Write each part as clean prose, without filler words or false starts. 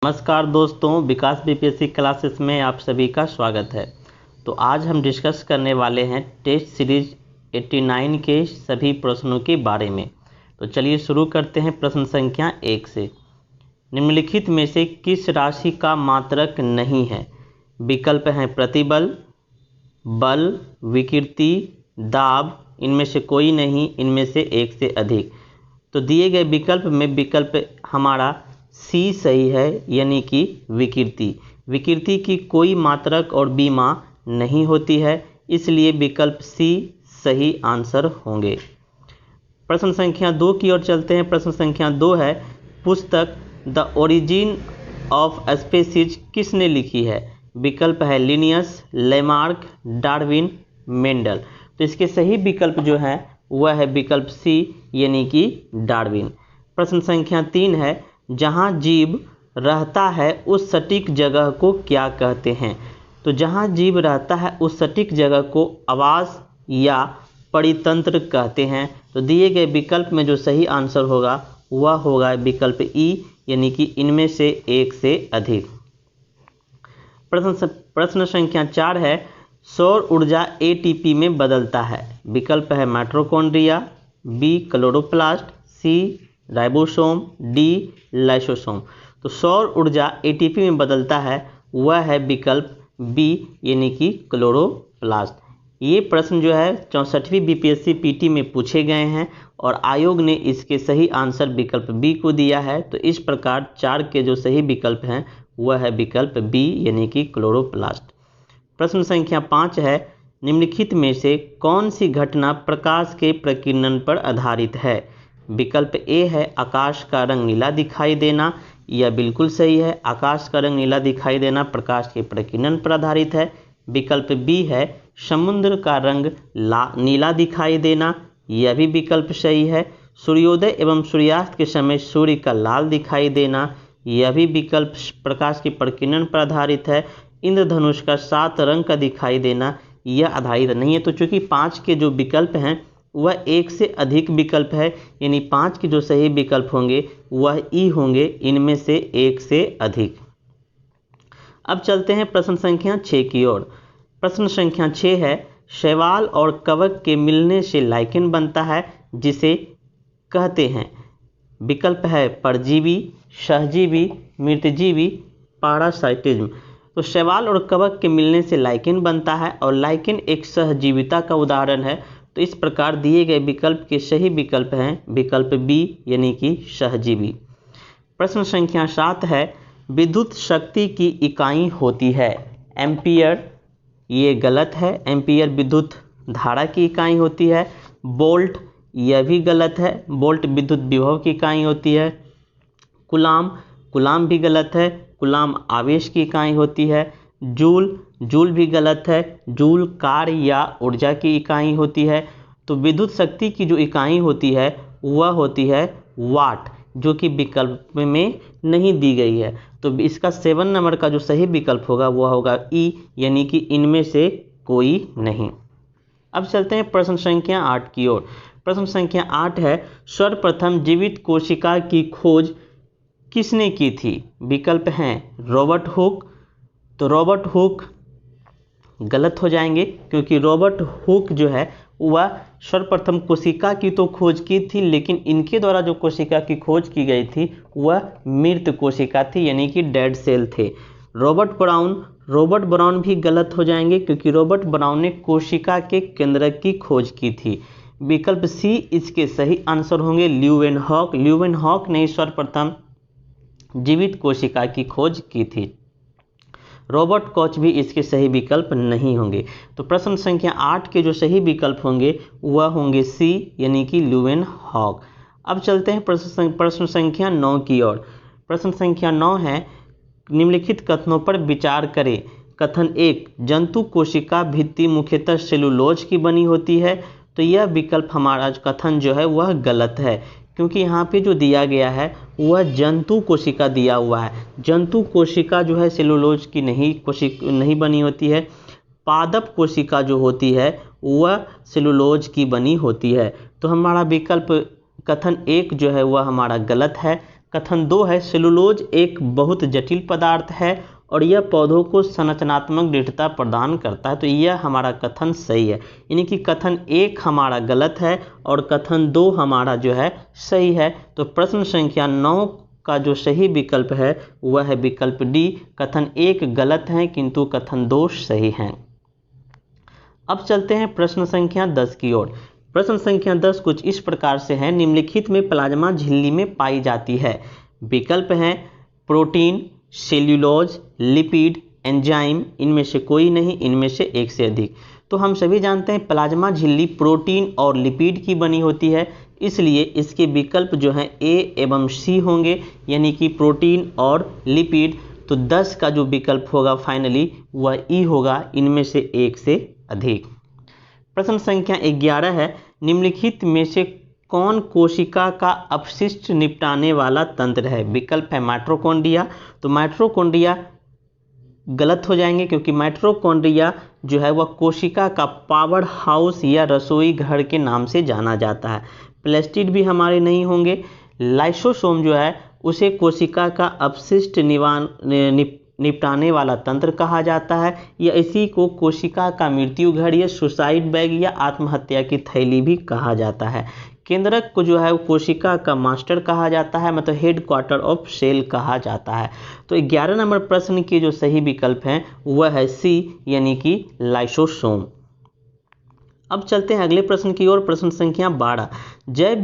नमस्कार दोस्तों, विकास BPSC classes में आप सभी का स्वागत है। तो आज हम डिस्कस करने वाले हैं टेस्ट सीरीज 89 के सभी प्रश्नों के बारे में। तो चलिए शुरू करते हैं प्रश्न संख्या 1 से। निम्नलिखित में से किस राशि का मात्रक नहीं है? विकल्प हैं प्रतिबल, बल, विकृति, दाब, इनमें से कोई नहीं, इनमें से एक से अधिक। तो दिए गए विकल्प में विकल्प हमारा सी सही है, यानी कि विकृति। विकृति की कोई मात्रक और बीमा नहीं होती है, इसलिए विकल्प सी सही आंसर होंगे। प्रश्न संख्या 2 की ओर चलते हैं। प्रश्न संख्या 2 है, पुस्तक द ओरिजिन ऑफ स्पीसीज किसने लिखी है? विकल्प है लिनियस, लेमार्क, डार्विन, मेंडल। तो इसके सही विकल्प जो है वह है विकल्प सी, यानी कि डार्विन। प्रश्न संख्या 3 है, जहाँ जीव रहता है उस सटीक जगह को क्या कहते हैं? तो जहाँ जीव रहता है उस सटीक जगह को आवास या परितंत्र कहते हैं। तो दिए गए विकल्प में जो सही आंसर होगा वह होगा विकल्प ई, यानी कि इनमें से एक से अधिक। प्रश्न संख्या 4 है, सौर ऊर्जा एटीपी में बदलता है। विकल्प है माइटोकॉन्ड्रिया, बी क्लोरोप्लास्ट, सी राइबोसोम, डी लाइसोसोम। तो सौर ऊर्जा एटीपी में बदलता है वह है विकल्प बी, यानी कि क्लोरोप्लास्ट। ये प्रश्न जो है 64वीं बीपीएससी पीटी में पूछे गए हैं और आयोग ने इसके सही आंसर विकल्प बी को दिया है। तो इस प्रकार 4 के जो सही विकल्प हैं वह है विकल्प बी, यानी कि क्लोरोप्लास्ट। प्रश्न संख्या 5 है, निम्नलिखित में से कौन सी घटना प्रकाश के प्रकीर्णन पर आधारित है? विकल्प ए है आकाश का रंग नीला दिखाई देना, यह बिल्कुल सही है। आकाश का रंग नीला दिखाई देना प्रकाश के प्रकीर्णन पर आधारित है। विकल्प बी है समुद्र का रंग नीला दिखाई देना, यह भी विकल्प सही है। सूर्योदय एवं सूर्यास्त के समय सूर्य का लाल दिखाई देना, यह भी विकल्प प्रकाश के प्रकीर्णन पर आधारित है। इंद्रधनुष का 7 रंग का दिखाई देना, यह आधारित नहीं है। तो चूंकि 5 के जो विकल्प हैं वह एक से अधिक विकल्प है, यानी 5 के जो सही विकल्प होंगे वह ई होंगे, इनमें से एक से अधिक। अब चलते हैं प्रश्न संख्या 6 की ओर। प्रश्न संख्या 6 है, शैवाल और कवक के मिलने से लाइकेन बनता है, जिसे कहते हैं? विकल्प है परजीवी, सहजीवी, मृतजीवी, पैरासाइटिज्म। तो शैवाल और कवक के मिलने से लाइकेन बनता है और लाइकेन एक सहजीविता का उदाहरण है। तो इस प्रकार दिए गए विकल्प के सही विकल्प हैं विकल्प बी, यानी कि सहजीवी। प्रश्न संख्या 7 है, विद्युत शक्ति की इकाई होती है एम्पियर, ये गलत है। एम्पियर विद्युत धारा की इकाई होती है। वोल्ट, यह भी गलत है। वोल्ट विद्युत विभव की इकाई होती है। कुलाम भी गलत है। कुलाम आवेश की इकाई होती है। जूल भी गलत है। जूल कार्य या ऊर्जा की इकाई होती है। तो विद्युत शक्ति की जो इकाई होती है वह होती है वाट, जो कि विकल्प में नहीं दी गई है। तो इसका 7 नंबर का जो सही विकल्प होगा वह होगा ई, यानी कि इनमें से कोई नहीं। अब चलते हैं प्रश्न संख्या 8 की ओर। प्रश्न संख्या 8 है, सर्वप्रथम जीवित कोशिका की खोज किसने की थी? विकल्प हैं रॉबर्ट हुक। तो रॉबर्ट हुक गलत हो जाएंगे, क्योंकि रॉबर्ट हुक जो है वह सर्वप्रथम कोशिका की तो खोज की थी, लेकिन इनके द्वारा जो कोशिका की खोज की गई थी वह मृत कोशिका थी, यानी कि डेड सेल थे। रॉबर्ट ब्राउन भी गलत हो जाएंगे, क्योंकि रॉबर्ट ब्राउन ने कोशिका के केंद्रक की खोज की थी। विकल्प सी इसके सही आंसर होंगे ल्यूवेनहॉक ने सर्वप्रथम जीवित कोशिका की खोज की थी। रॉबर्ट कॉच भी इसके सही विकल्प नहीं होंगे। तो प्रश्न संख्या 8 के जो सही विकल्प होंगे वह होंगे सी, यानी कि ल्यूवेनहॉक। अब चलते हैं प्रश्न संख्या 9 की ओर। प्रश्न संख्या 9 है, निम्नलिखित कथनों पर विचार करें। कथन 1, जंतु कोशिका भित्ति मुख्यतः सेलुलोज की बनी होती है। तो यह विकल्प हमारा कथन जो है वह गलत है, क्योंकि यहाँ पे जो दिया गया है वह जंतु कोशिका दिया हुआ है। जंतु कोशिका जो है सेलुलोज की नहीं बनी होती है। पादप कोशिका जो होती है वह सेलुलोज की बनी होती है। तो हमारा विकल्प कथन 1 जो है वह हमारा गलत है। कथन 2 है सेलुलोज एक बहुत जटिल पदार्थ है और यह पौधों को संरचनात्मक दृढ़ता प्रदान करता है। तो यह हमारा कथन सही है, यानी कि कथन 1 हमारा गलत है और कथन 2 हमारा जो है सही है। तो प्रश्न संख्या 9 का जो सही विकल्प है वह है विकल्प डी। कथन 1 गलत है किंतु कथन 2 सही है। अब चलते हैं प्रश्न संख्या 10 की ओर। प्रश्न संख्या 10 कुछ इस प्रकार से है, निम्नलिखित में प्लाज्मा झिल्ली में पाई जाती है। विकल्प हैं प्रोटीन, सेल्यूलोज, लिपिड, एंजाइम, इनमें से कोई नहीं, इनमें से एक से अधिक। तो हम सभी जानते हैं प्लाज्मा झिल्ली प्रोटीन और लिपिड की बनी होती है, इसलिए इसके विकल्प जो हैं ए एवं सी होंगे, यानी कि प्रोटीन और लिपिड। तो 10 का जो विकल्प होगा फाइनली वह ई होगा, इनमें से एक से अधिक। प्रश्न संख्या 11 है, निम्नलिखित में से कौन कोशिका का अपशिष्ट निपटाने वाला तंत्र है। विकल्प है माइटोकॉन्ड्रिया। तो माइटोकॉन्ड्रिया गलत हो जाएंगे क्योंकि माइटोकॉन्ड्रिया जो है वह कोशिका का पावर हाउस या रसोई घर के नाम से जाना जाता है। प्लास्टिड भी हमारे नहीं होंगे। लाइसोसोम जो है उसे कोशिका का अपशिष्ट निपटाने वाला तंत्र कहा जाता है, या इसी को कोशिका का मृत्यु घर या सुसाइड बैग या आत्महत्या की थैली भी कहा जाता है। केंद्रक को जो है वो कोशिका का मास्टर कहा जाता है, मतलब हेड क्वार्टर ऑफ सेल कहा जाता है। तो 11 नंबर प्रश्न के जो सही विकल्प हैं वह है सी, यानी कि लाइसोसोम। अब चलते हैं अगले प्रश्न की ओर। प्रश्न संख्या 12, जैव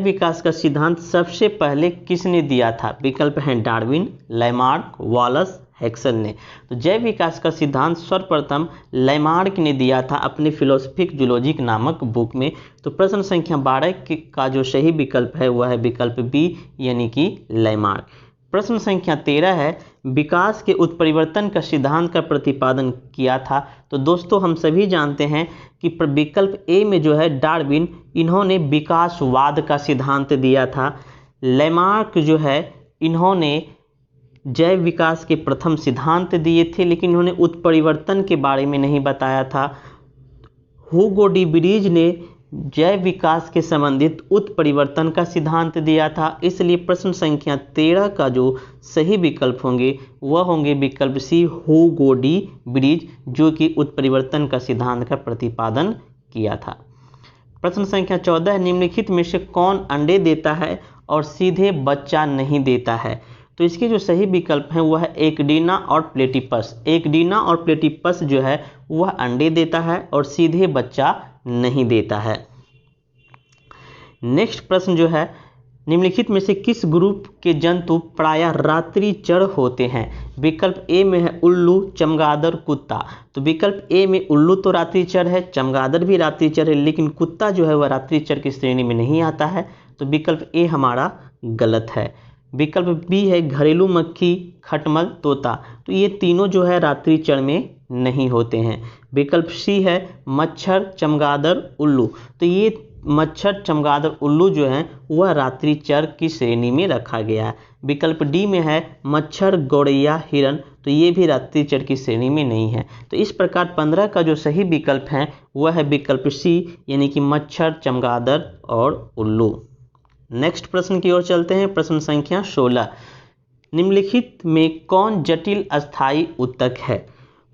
विकास का सिद्धांत सबसे पहले किसने दिया था। विकल्प हैं डार्विन, लैमार्क, वॉलस, हेक्सल ने। तो जैव विकास का सिद्धांत सर्वप्रथम लैमार्क ने दिया था अपने फिलोसफिक जूलॉजी नामक बुक में। तो प्रश्न संख्या 12 का जो सही विकल्प है वह है विकल्प बी, यानी कि लैमार्क। प्रश्न संख्या 13 है, विकास के उत्परिवर्तन का सिद्धांत का प्रतिपादन किया था। तो दोस्तों हम सभी जानते हैं कि विकल्प ए में जो है डार्विन, इन्होंने विकासवाद का सिद्धांत दिया था। लैमार्क जो है इन्होंने जैव विकास के प्रथम सिद्धांत दिए थे, लेकिन इन्होंने उत्परिवर्तन के बारे में नहीं बताया था। ह्यूगो डी ब्रीज ने जैव विकास के संबंधित उत्परिवर्तन का सिद्धांत दिया था। इसलिए प्रश्न संख्या 13 का जो सही विकल्प होंगे वह होंगे विकल्प सी, ह्यूगो डी ब्रीज, जो कि उत्परिवर्तन का सिद्धांत का प्रतिपादन किया था। प्रश्न संख्या 14, निम्नलिखित में से कौन अंडे देता है और सीधे बच्चा नहीं देता है। तो इसके जो सही विकल्प हैं वह है एक्डीना और प्लेटिपस। एक्डीना और प्लेटिपस जो है वह अंडे देता है और सीधे बच्चा नहीं देता है। नेक्स्ट प्रश्न जो है, निम्नलिखित में से किस ग्रुप के जंतु प्रायः रात्रिचर होते हैं। विकल्प ए में है उल्लू, चमगादड़, कुत्ता। तो विकल्प ए में उल्लू तो रात्रिचर है, चमगादड़ भी रात्रिचर है, लेकिन कुत्ता जो है वह रात्रिचर की श्रेणी में नहीं आता है। तो विकल्प ए हमारा गलत है। विकल्प बी है घरेलू मक्खी, खटमल, तोता। तो ये तीनों जो है रात्रिचर में नहीं होते हैं। विकल्प सी है मच्छर, चमगादड़, उल्लू। तो ये मच्छर, चमगादड़, उल्लू जो हैं वह रात्रिचर की श्रेणी में रखा गया है। विकल्प डी में है मच्छर, गौरैया, हिरन। तो ये भी रात्रिचर की श्रेणी में नहीं है। तो इस प्रकार 15 का जो सही विकल्प है वह है विकल्प सी, यानी कि मच्छर, चमगादड़ और उल्लू। नेक्स्ट प्रश्न की ओर चलते हैं। प्रश्न संख्या 16, निम्नलिखित में कौन जटिल अस्थायी ऊतक है।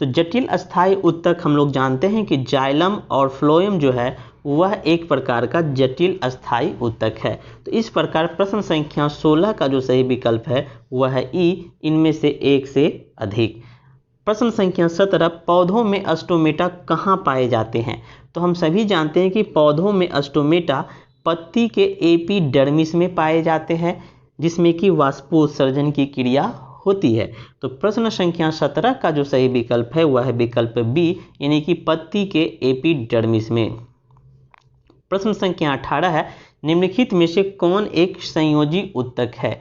तो जटिल अस्थायी ऊतक हम लोग जानते हैं कि जाइलम और फ्लोएम जो है वह एक प्रकार का जटिल अस्थायी ऊतक है। तो इस प्रकार प्रश्न संख्या 16 का जो सही विकल्प है वह है ई, इनमें से एक से अधिक। प्रश्न संख्या 17, पौधों में अस्टोमेटा कहाँ पाए जाते हैं। तो हम सभी जानते हैं कि पौधों में अस्टोमेटा पत्ती के एपिडर्मिस में पाए जाते हैं, जिसमें कि वाष्पोत्सर्जन की क्रिया होती है। तो प्रश्न संख्या 17 का जो सही विकल्प है वह है विकल्प बी, यानी कि पत्ती के एपिडर्मिस में। प्रश्न संख्या 18 है, निम्नलिखित में से कौन एक संयोजी ऊतक है।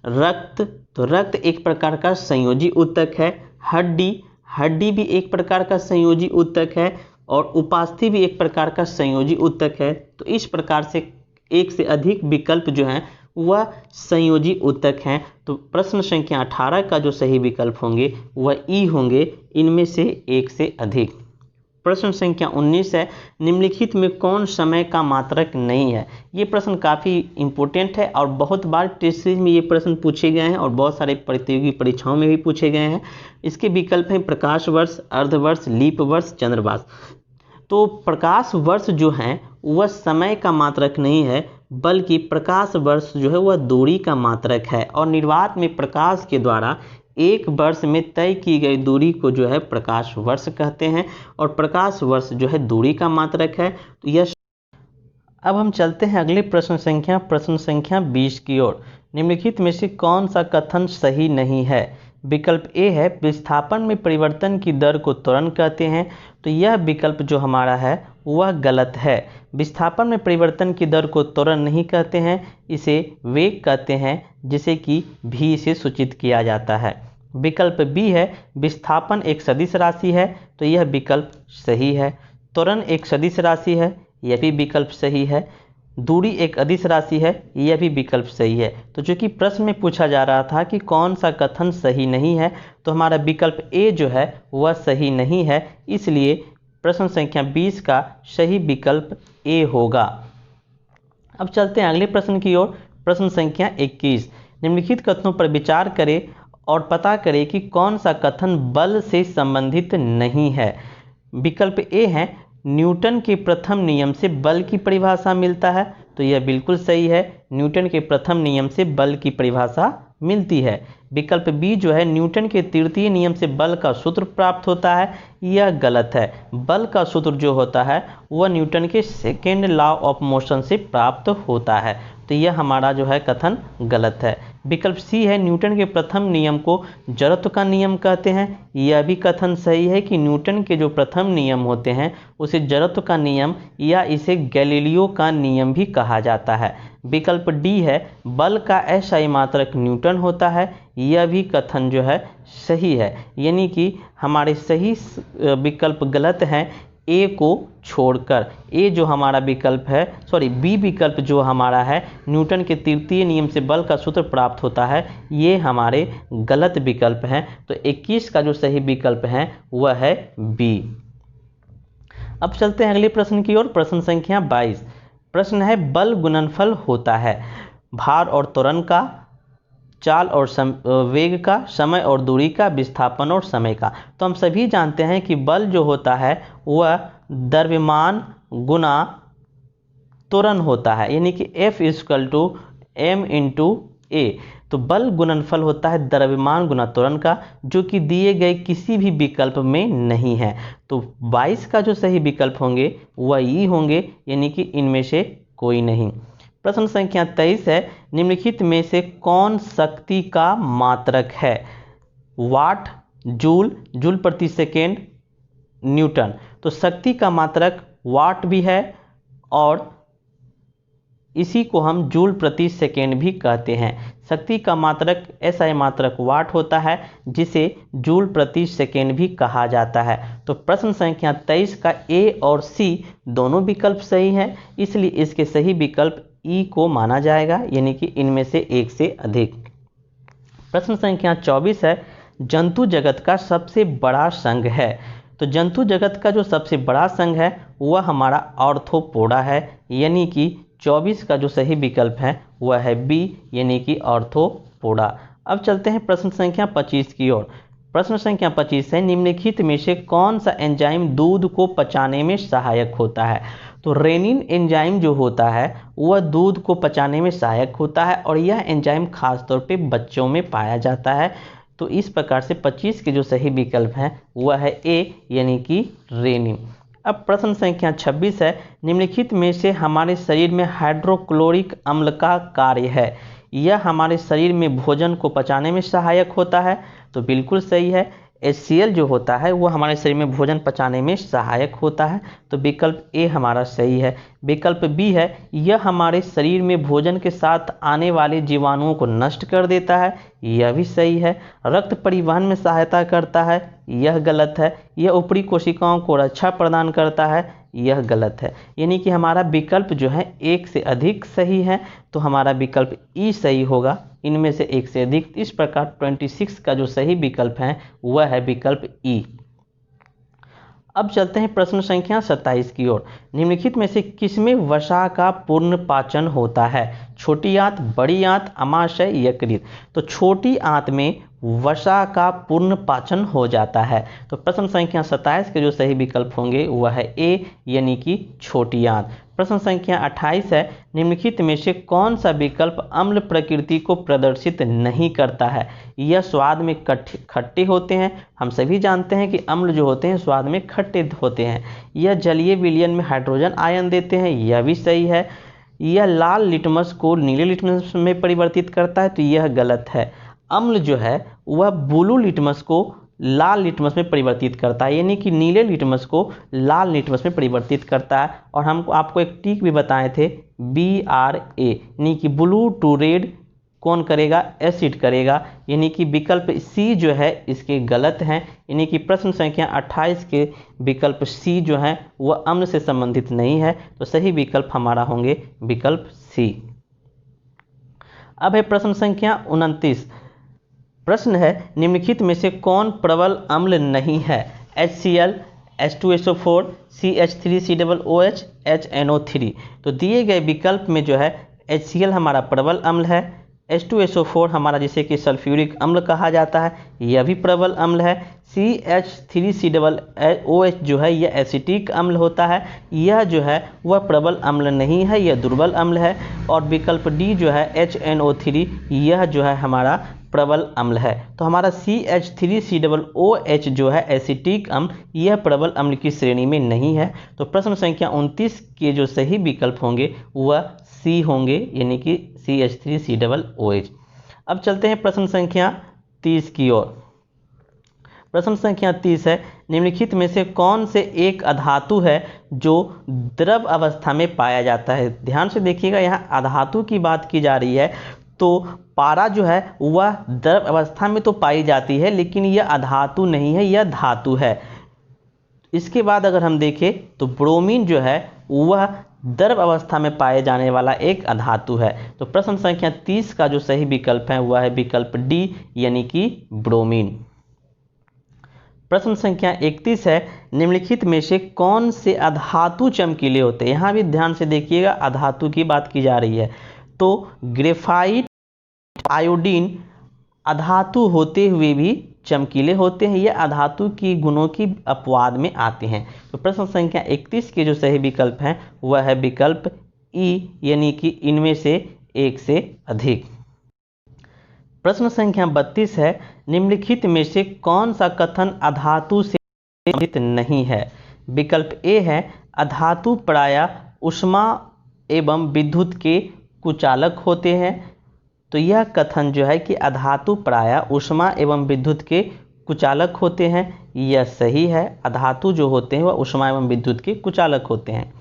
रक्त, तो रक्त एक प्रकार का संयोजी ऊतक है। हड्डी भी एक प्रकार का संयोजी ऊतक है और उपास्थि भी एक प्रकार का संयोजी ऊतक है। तो इस प्रकार से एक से अधिक विकल्प जो हैं वह संयोजी ऊतक हैं। तो प्रश्न संख्या 18 का जो सही विकल्प होंगे वह ई होंगे, इनमें से एक से अधिक। प्रश्न संख्या 19 है, निम्नलिखित में कौन समय का मात्रक नहीं है। ये प्रश्न काफ़ी इंपॉर्टेंट है और बहुत बार टेस्ट सीरीज में ये प्रश्न पूछे गए हैं और बहुत सारे प्रतियोगी परीक्षाओं में भी पूछे गए हैं। इसके विकल्प हैं प्रकाश वर्ष, अर्धवर्ष, लीप वर्ष, चंद्रवास। तो प्रकाश वर्ष जो है वह समय का मात्रक नहीं है, बल्कि प्रकाश वर्ष जो है वह दूरी का मात्रक है और निर्वात में प्रकाश के द्वारा एक वर्ष में तय की गई दूरी को जो है प्रकाश वर्ष कहते हैं और प्रकाश वर्ष जो है दूरी का मात्रक है। तो यह अब हम चलते हैं अगले प्रश्न संख्या 20 की ओर। निम्नलिखित में से कौन सा कथन सही नहीं है। विकल्प ए है विस्थापन में परिवर्तन की दर को त्वरण कहते हैं। तो यह विकल्प जो हमारा है वह गलत है। विस्थापन में परिवर्तन की दर को त्वरण नहीं कहते हैं, इसे वेग कहते हैं, जिसे कि भी से सूचित किया जाता है। विकल्प बी है विस्थापन एक सदिश राशि है। तो यह विकल्प सही है। त्वरण एक सदिश राशि है, यह भी विकल्प सही है। दूरी एक अदिश राशि है, यह भी विकल्प सही है। तो चूंकि प्रश्न में पूछा जा रहा था कि कौन सा कथन सही नहीं है, तो हमारा विकल्प ए जो है वह सही नहीं है, इसलिए प्रश्न संख्या 20 का सही विकल्प ए होगा। अब चलते हैं अगले प्रश्न की ओर। प्रश्न संख्या 21। निम्नलिखित कथनों पर विचार करें और पता करें कि कौन सा कथन बल से संबंधित नहीं है। विकल्प ए है न्यूटन के प्रथम नियम से बल की परिभाषा मिलता है। तो यह बिल्कुल सही है, न्यूटन के प्रथम नियम से बल की परिभाषा मिलती है। विकल्प बी जो है न्यूटन के तृतीय नियम से बल का सूत्र प्राप्त होता है, यह गलत है। बल का सूत्र जो होता है वह न्यूटन के सेकेंड लॉ ऑफ मोशन से प्राप्त होता है। तो यह हमारा जो है कथन गलत है। विकल्प सी है न्यूटन के प्रथम नियम को जड़त्व का नियम कहते हैं। यह भी कथन सही है कि न्यूटन के जो प्रथम नियम होते हैं उसे जड़त्व का नियम या इसे गैलीलियो का नियम भी कहा जाता है। विकल्प डी है बल का एसआई मात्रक न्यूटन होता है। यह भी कथन जो है सही है, यानी कि हमारे सही विकल्प गलत हैं ए को छोड़कर। ए जो हमारा विकल्प है, बी विकल्प जो हमारा है न्यूटन के तृतीय नियम से बल का सूत्र प्राप्त होता है, ये हमारे गलत विकल्प हैं। तो 21 का जो सही विकल्प है वह है बी। अब चलते हैं अगले प्रश्न की ओर। प्रश्न संख्या 22। प्रश्न है बल गुणनफल होता है भार और त्वरण का, चाल और वेग का, समय और दूरी का, विस्थापन और समय का। तो हम सभी जानते हैं कि बल जो होता है वह द्रव्यमान गुना त्वरण होता है, यानी कि F = m/a। तो बल गुणनफल होता है द्रव्यमान गुना त्वरण का, जो कि दिए गए किसी भी विकल्प में नहीं है। तो 22 का जो सही विकल्प होंगे वह ई होंगे, यानी कि इनमें से कोई नहीं। प्रश्न संख्या 23 है निम्नलिखित में से कौन शक्ति का मात्रक है। वाट, जूल, जूल प्रति सेकेंड, न्यूटन। तो शक्ति का मात्रक वाट भी है और इसी को हम जूल प्रति सेकेंड भी कहते हैं। शक्ति का मात्रक एसआई मात्रक वाट होता है, जिसे जूल प्रति सेकेंड भी कहा जाता है। तो प्रश्न संख्या 23 का ए और सी दोनों विकल्प सही हैं, इसलिए इसके सही विकल्प ई को माना जाएगा, यानी कि इनमें से एक से अधिक। प्रश्न संख्या 24 है जंतु जगत का सबसे बड़ा संघ है। तो जंतु जगत का जो सबसे बड़ा संघ है वह हमारा आर्थ्रोपोडा है, यानी कि 24 का जो सही विकल्प है वह है बी, यानी कि आर्थ्रोपोडा। अब चलते हैं प्रश्न संख्या 25 की ओर। प्रश्न संख्या 25 है निम्नलिखित में से कौन सा एंजाइम दूध को पचाने में सहायक होता है। तो रेनिन एंजाइम जो होता है वह दूध को पचाने में सहायक होता है और यह एंजाइम खासतौर पे बच्चों में पाया जाता है। तो इस प्रकार से 25 के जो सही विकल्प है वह है ए, यानी कि रेनिन। अब प्रश्न संख्या 26 है निम्नलिखित में से हमारे शरीर में हाइड्रोक्लोरिक अम्ल का कार्य है। यह हमारे शरीर में भोजन को पचाने में सहायक होता है। तो बिल्कुल सही है, HCl जो होता है वो हमारे शरीर में भोजन पचाने में सहायक होता है। तो विकल्प ए हमारा सही है। विकल्प बी है यह हमारे शरीर में भोजन के साथ आने वाले जीवाणुओं को नष्ट कर देता है, यह भी सही है। रक्त परिवहन में सहायता करता है, यह गलत है। यह ऊपरी कोशिकाओं को रक्षा प्रदान करता है, यह गलत है। यानी कि हमारा विकल्प जो है एक से अधिक सही है, तो हमारा विकल्प ई सही होगा, इनमें से एक से अधिक। इस प्रकार 26 का जो सही विकल्प है वह है विकल्प ई। अब चलते हैं प्रश्न संख्या 27 की ओर। निम्नलिखित में से किसमें वसा का पूर्ण पाचन होता है? छोटी आंत, बड़ी आंत, अमाशय, यकृत। तो छोटी आंत में वसा का पूर्ण पाचन हो जाता है। तो प्रश्न संख्या 27 के जो सही विकल्प होंगे वह है ए, यानी कि छोटी आंत। प्रश्न संख्या 28 है, निम्नलिखित में से कौन सा विकल्प अम्ल प्रकृति को प्रदर्शित नहीं करता है? यह स्वाद में खट्टे होते हैं। हम सभी जानते हैं कि अम्ल जो होते हैं स्वाद में खट्टे होते हैं। यह जलीय विलयन में हाइड्रोजन आयन देते हैं, यह भी सही है। यह लाल लिटमस को नीले लिटमस में परिवर्तित करता है, तो यह गलत है। अम्ल जो है वह ब्लू लिटमस को लाल लिटमस में परिवर्तित करता है, यानी कि नीले लिटमस को लाल लिटमस में परिवर्तित करता है। और हम आपको एक ट्रिक भी बताए थे, BRA, यानी कि ब्लू टू रेड कौन करेगा? एसिड करेगा, यानी कि विकल्प सी जो है इसके गलत हैं। यानी कि प्रश्न संख्या 28 के विकल्प सी जो है वह अम्ल से संबंधित नहीं है। तो सही विकल्प हमारा होंगे विकल्प सी। अब है प्रश्न संख्या 29। प्रश्न है, निम्नलिखित में से कौन प्रबल अम्ल नहीं है? HCl, H2SO4, CH3COOH, HNO3। तो दिए गए विकल्प में जो है HCl हमारा प्रबल अम्ल है, H2SO4 हमारा जिसे कि सल्फ्यूरिक अम्ल कहा जाता है, यह भी प्रबल अम्ल है। CH3COOH जो है यह एसिटिक अम्ल होता है, यह जो है वह प्रबल अम्ल नहीं है, यह दुर्बल अम्ल है। और विकल्प डी जो है HNO3 यह जो है हमारा प्रबल अम्ल है। तो हमारा CH3COOH जो है एसिटिक अम्ल, यह प्रबल अम्ल की श्रेणी में नहीं है। तो प्रश्न संख्या 29 के जो सही विकल्प होंगे वह सी होंगे, यानी कि CH3COOH। अब चलते हैं प्रश्न संख्या 30 की ओर। प्रश्न संख्या 30 है, निम्नलिखित में से कौन से एक अधातु है जो द्रव अवस्था में पाया जाता है? ध्यान से देखिएगा, यहाँ अधातु की बात की जा रही है। तो पारा जो है वह द्रव अवस्था में तो पाई जाती है, लेकिन यह अधातु नहीं है, यह धातु है। इसके बाद अगर हम देखें तो ब्रोमीन जो है वह द्रव अवस्था में पाए जाने वाला एक अधातु है। तो प्रश्न संख्या 30 का जो सही विकल्प है वह है विकल्प डी, यानी कि ब्रोमीन। प्रश्न संख्या 31 है, निम्नलिखित में से कौन से अधातु चमकीले होते हैं? यहाँ भी ध्यान से देखिएगा, अधातु की बात की जा रही है। तो ग्रेफाइट, आयोडीन अधातु होते हुए भी चमकीले होते हैं, यह अधातु की गुणों की अपवाद में आते हैं। तो प्रश्न संख्या 31 के जो सही विकल्प हैं वह है विकल्प ई, यानी कि इनमें से एक से अधिक। प्रश्न संख्या 32 है, निम्नलिखित में से कौन सा कथन अधातु से संबंधित नहीं है? विकल्प ए है, अधातु प्रायः ऊष्मा एवं विद्युत के कुचालक होते हैं। तो यह कथन जो है कि अधातु प्रायः ऊष्मा एवं विद्युत के कुचालक होते हैं, यह सही है। अधातु जो होते हैं वह ऊष्मा एवं विद्युत के कुचालक होते हैं।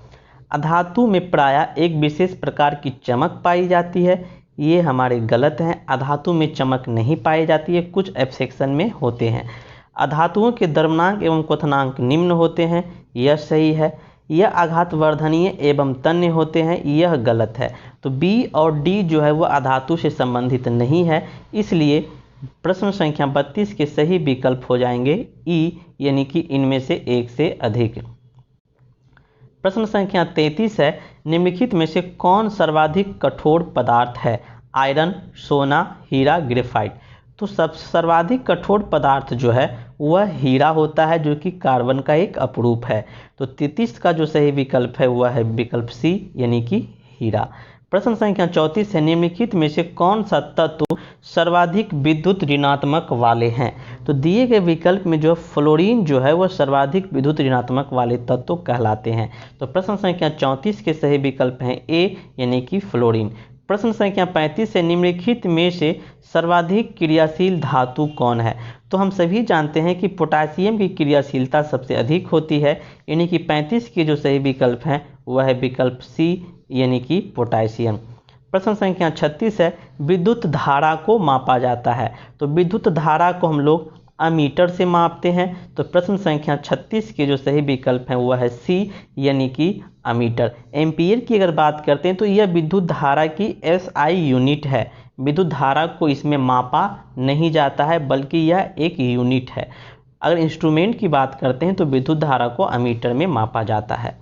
अधातु में प्रायः एक विशेष प्रकार की चमक पाई जाती है, ये हमारे गलत हैं। अधातु में चमक नहीं पाई जाती है, कुछ एक्सेप्शन में होते हैं। अधातुओं के द्रव्यमानांक एवं क्वथनांक निम्न होते हैं, यह सही है। यह आघातवर्धनीय एवं तन्य होते हैं, यह गलत है। तो बी और डी जो है वह अधातु से संबंधित नहीं है, इसलिए प्रश्न संख्या 32 के सही विकल्प हो जाएंगे ई, यानी कि इनमें से एक से अधिक। प्रश्न संख्या 33 है, निम्नलिखित में से कौन सर्वाधिक कठोर पदार्थ है? आयरन, सोना, हीरा, ग्रेफाइट। तो सब सर्वाधिक कठोर पदार्थ जो है वह हीरा होता है, जो कि कार्बन का एक अपरूप है। तो 33 का जो सही विकल्प है वह है विकल्प सी, यानी कि हीरा। प्रश्न संख्या 34 है, निम्नलिखित में से कौन सा तत्व सर्वाधिक विद्युत ऋणात्मक वाले हैं? तो दिए गए विकल्प में जो फ्लोरीन जो है वह सर्वाधिक विद्युत ऋणात्मक वाले तत्व कहलाते हैं। तो प्रश्न संख्या 34 के सही विकल्प हैं ए, यानी कि फ्लोरीन। प्रश्न संख्या 35 है, निम्नलिखित में से सर्वाधिक क्रियाशील धातु कौन है? तो हम सभी जानते हैं कि पोटासियम की क्रियाशीलता सबसे अधिक होती है, यानी कि 35 के जो सही विकल्प हैं वह है विकल्प सी, यानी कि पोटासियम। प्रश्न संख्या 36 है, विद्युत धारा को मापा जाता है। तो विद्युत धारा को हम लोग अमीटर से मापते हैं। तो प्रश्न संख्या 36 के जो सही विकल्प हैं वह है सी, यानी कि अमीटर। एम्पियर की अगर बात करते हैं तो यह विद्युत धारा की SI यूनिट है। विद्युत धारा को इसमें मापा नहीं जाता है, बल्कि यह एक यूनिट है। अगर इंस्ट्रूमेंट की बात करते हैं तो विद्युत धारा को अमीटर में मापा जाता है।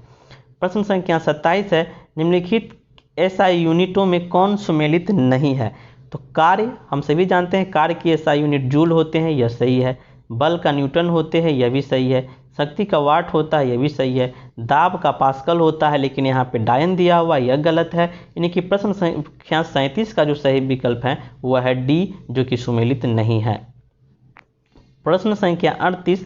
प्रश्न संख्या 27 है, निम्नलिखित एसआई यूनिटों में कौन सम्मिलित नहीं है? तो कार्य, हम सभी जानते हैं कार्य की एसआई यूनिट जूल होते हैं, यह सही है। बल का न्यूटन होते हैं, यह भी सही है। शक्ति का वाट होता है, यह भी सही है। दाब का पास्कल होता है, लेकिन यहाँ पे डायन दिया हुआ, यह गलत है। यानी कि प्रश्न संख्या 37 का जो सही विकल्प है वह है डी, जो कि सम्मिलित नहीं है। प्रश्न संख्या 38,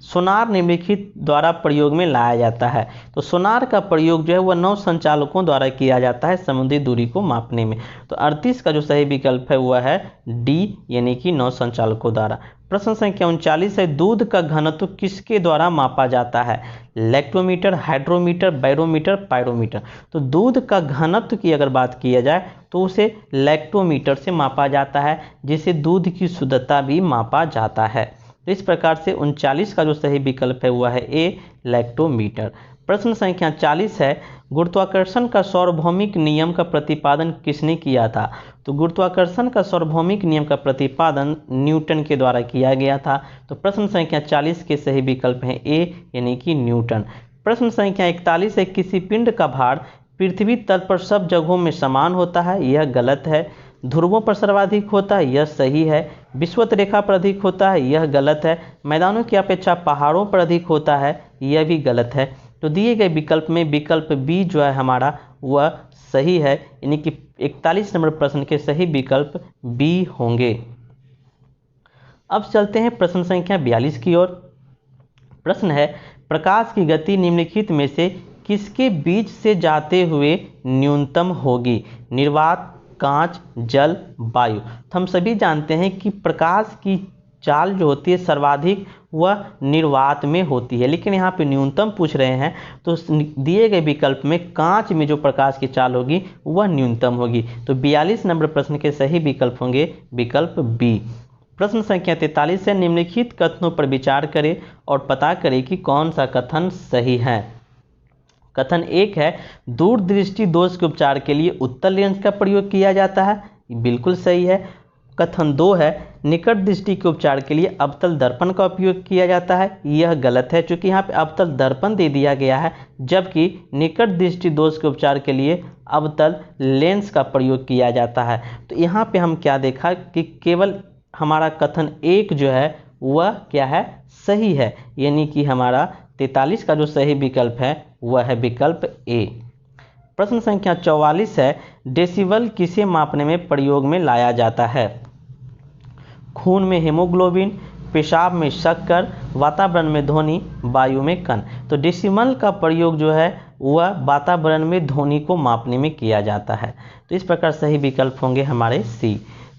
सोनार निम्नलिखित द्वारा प्रयोग में लाया जाता है। तो सोनार का प्रयोग जो है वह नौ संचालकों द्वारा किया जाता है समुद्री दूरी को मापने में। तो 38 का जो सही विकल्प है वह है डी, यानी कि नौ संचालकों द्वारा। प्रश्न संख्या 39 है, दूध का घनत्व किसके द्वारा मापा जाता है? Lactometer, hydrometer, barometer, pyrometer. तो दूध का घनत्व की अगर बात किया जाए तो उसे लैक्टोमीटर से मापा जाता है, जिसे दूध की शुद्धता भी मापा जाता है। तो इस प्रकार से 39 का जो सही विकल्प है वह है ए, लैक्टोमीटर। प्रश्न संख्या 40 है, गुरुत्वाकर्षण का सार्वभौमिक नियम का प्रतिपादन किसने किया था? तो गुरुत्वाकर्षण का सार्वभौमिक नियम का प्रतिपादन न्यूटन के द्वारा किया गया था। तो प्रश्न संख्या 40 के सही विकल्प हैं ए, यानी कि न्यूटन। प्रश्न संख्या 41 है, किसी पिंड का भार पृथ्वी तल पर सब जगहों में समान होता है, यह गलत है। ध्रुवों पर सर्वाधिक होता है, यह सही है। विषुवत रेखा पर अधिक होता है, यह गलत है। मैदानों की अपेक्षा पहाड़ों पर अधिक होता है, यह भी गलत है। तो दिए गए विकल्प में विकल्प बी जो है हमारा वह सही है, यानी कि 41 नंबर प्रश्न के सही विकल्प बी होंगे। अब चलते हैं प्रश्न संख्या 42 की ओर। प्रश्न है, प्रकाश की गति निम्नलिखित में से किसके बीच से जाते हुए न्यूनतम होगी? निर्वात, कांच, जल, वायु। तो हम सभी जानते हैं कि प्रकाश की चाल जो होती है सर्वाधिक वह निर्वात में होती है, लेकिन यहाँ पे न्यूनतम पूछ रहे हैं तो दिए गए विकल्प में कांच में जो प्रकाश की चाल होगी वह न्यूनतम होगी। तो 42 नंबर प्रश्न के सही विकल्प होंगे विकल्प बी। प्रश्न संख्या 43 है, निम्नलिखित कथनों पर विचार करें और पता करें कि कौन सा कथन सही है। कथन 1 है, दूरदृष्टि दोष के उपचार के लिए उत्तल लेंस का प्रयोग किया जाता है, बिल्कुल सही है। कथन 2 है, निकट दृष्टि के उपचार के लिए अवतल दर्पण का उपयोग किया जाता है, यह गलत है, क्योंकि यहाँ पे अवतल दर्पण दे दिया गया है, जबकि निकट दृष्टि दोष के उपचार के लिए अवतल लेंस का प्रयोग किया जाता है। तो यहाँ पे हम क्या देखा कि केवल हमारा कथन 1 जो है वह क्या है, सही है, यानी कि हमारा 43 का जो सही विकल्प है वह है विकल्प ए। प्रश्न संख्या 44 है, डेसिबल किसे मापने में प्रयोग में लाया जाता है? खून में हेमोग्लोबिन, पेशाब में शक्कर, वातावरण में ध्वनि, वायु में कण। तो डेसिमल का प्रयोग जो है वह वातावरण में ध्वनि को मापने में किया जाता है। तो इस प्रकार सही विकल्प होंगे हमारे सी।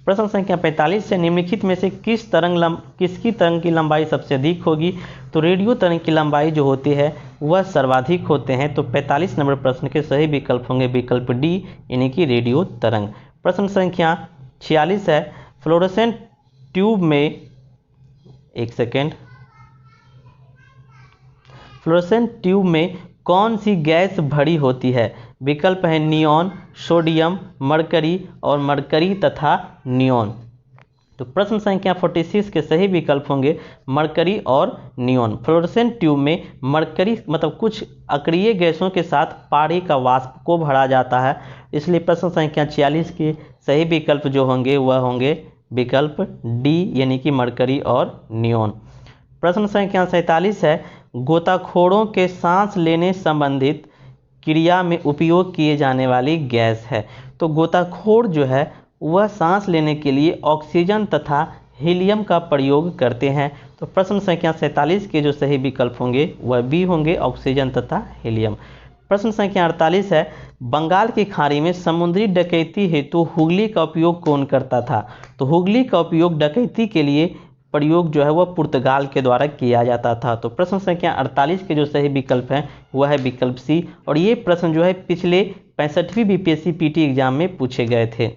प्रश्न संख्या 45 से निम्नलिखित में से किसकी तरंग की लंबाई सबसे अधिक होगी? तो रेडियो तरंग की लंबाई जो होती है वह सर्वाधिक होते हैं। तो 45 नंबर प्रश्न के सही विकल्प होंगे विकल्प डी, यानी कि रेडियो तरंग। प्रश्न संख्या 46 है, फ्लोरोसेंट ट्यूब में फ्लोरोसेंट ट्यूब में कौन सी गैस भरी होती है? विकल्प है नियॉन, सोडियम, मरकरी और मरकरी तथा नियॉन। तो प्रश्न संख्या 46 के सही विकल्प होंगे मरकरी और नियॉन। फ्लोरोसेंट ट्यूब में मरकरी मतलब कुछ अक्रिय गैसों के साथ पारे का वाष्प को भरा जाता है, इसलिए प्रश्न संख्या 46 के सही विकल्प जो होंगे वह होंगे विकल्प डी, यानी कि मरकरी और नियॉन। प्रश्न संख्या 47 है, गोताखोरों के सांस लेने संबंधित क्रिया में उपयोग किए जाने वाली गैस है। तो गोताखोर जो है वह सांस लेने के लिए ऑक्सीजन तथा हीलियम का प्रयोग करते हैं। तो प्रश्न संख्या 47 के जो सही विकल्प होंगे वह बी होंगे, ऑक्सीजन तथा हीलियम। प्रश्न संख्या 48 है, बंगाल की खाड़ी में समुद्री डकैती हेतु हुगली का उपयोग कौन करता था? तो हुगली का उपयोग डकैती के लिए प्रयोग जो है वह पुर्तगाल के द्वारा किया जाता था। तो प्रश्न संख्या 48 के जो सही विकल्प हैं वह है विकल्प सी, और ये प्रश्न जो है पिछले 65वीं बीपीएससी पीटी एग्जाम में पूछे गए थे।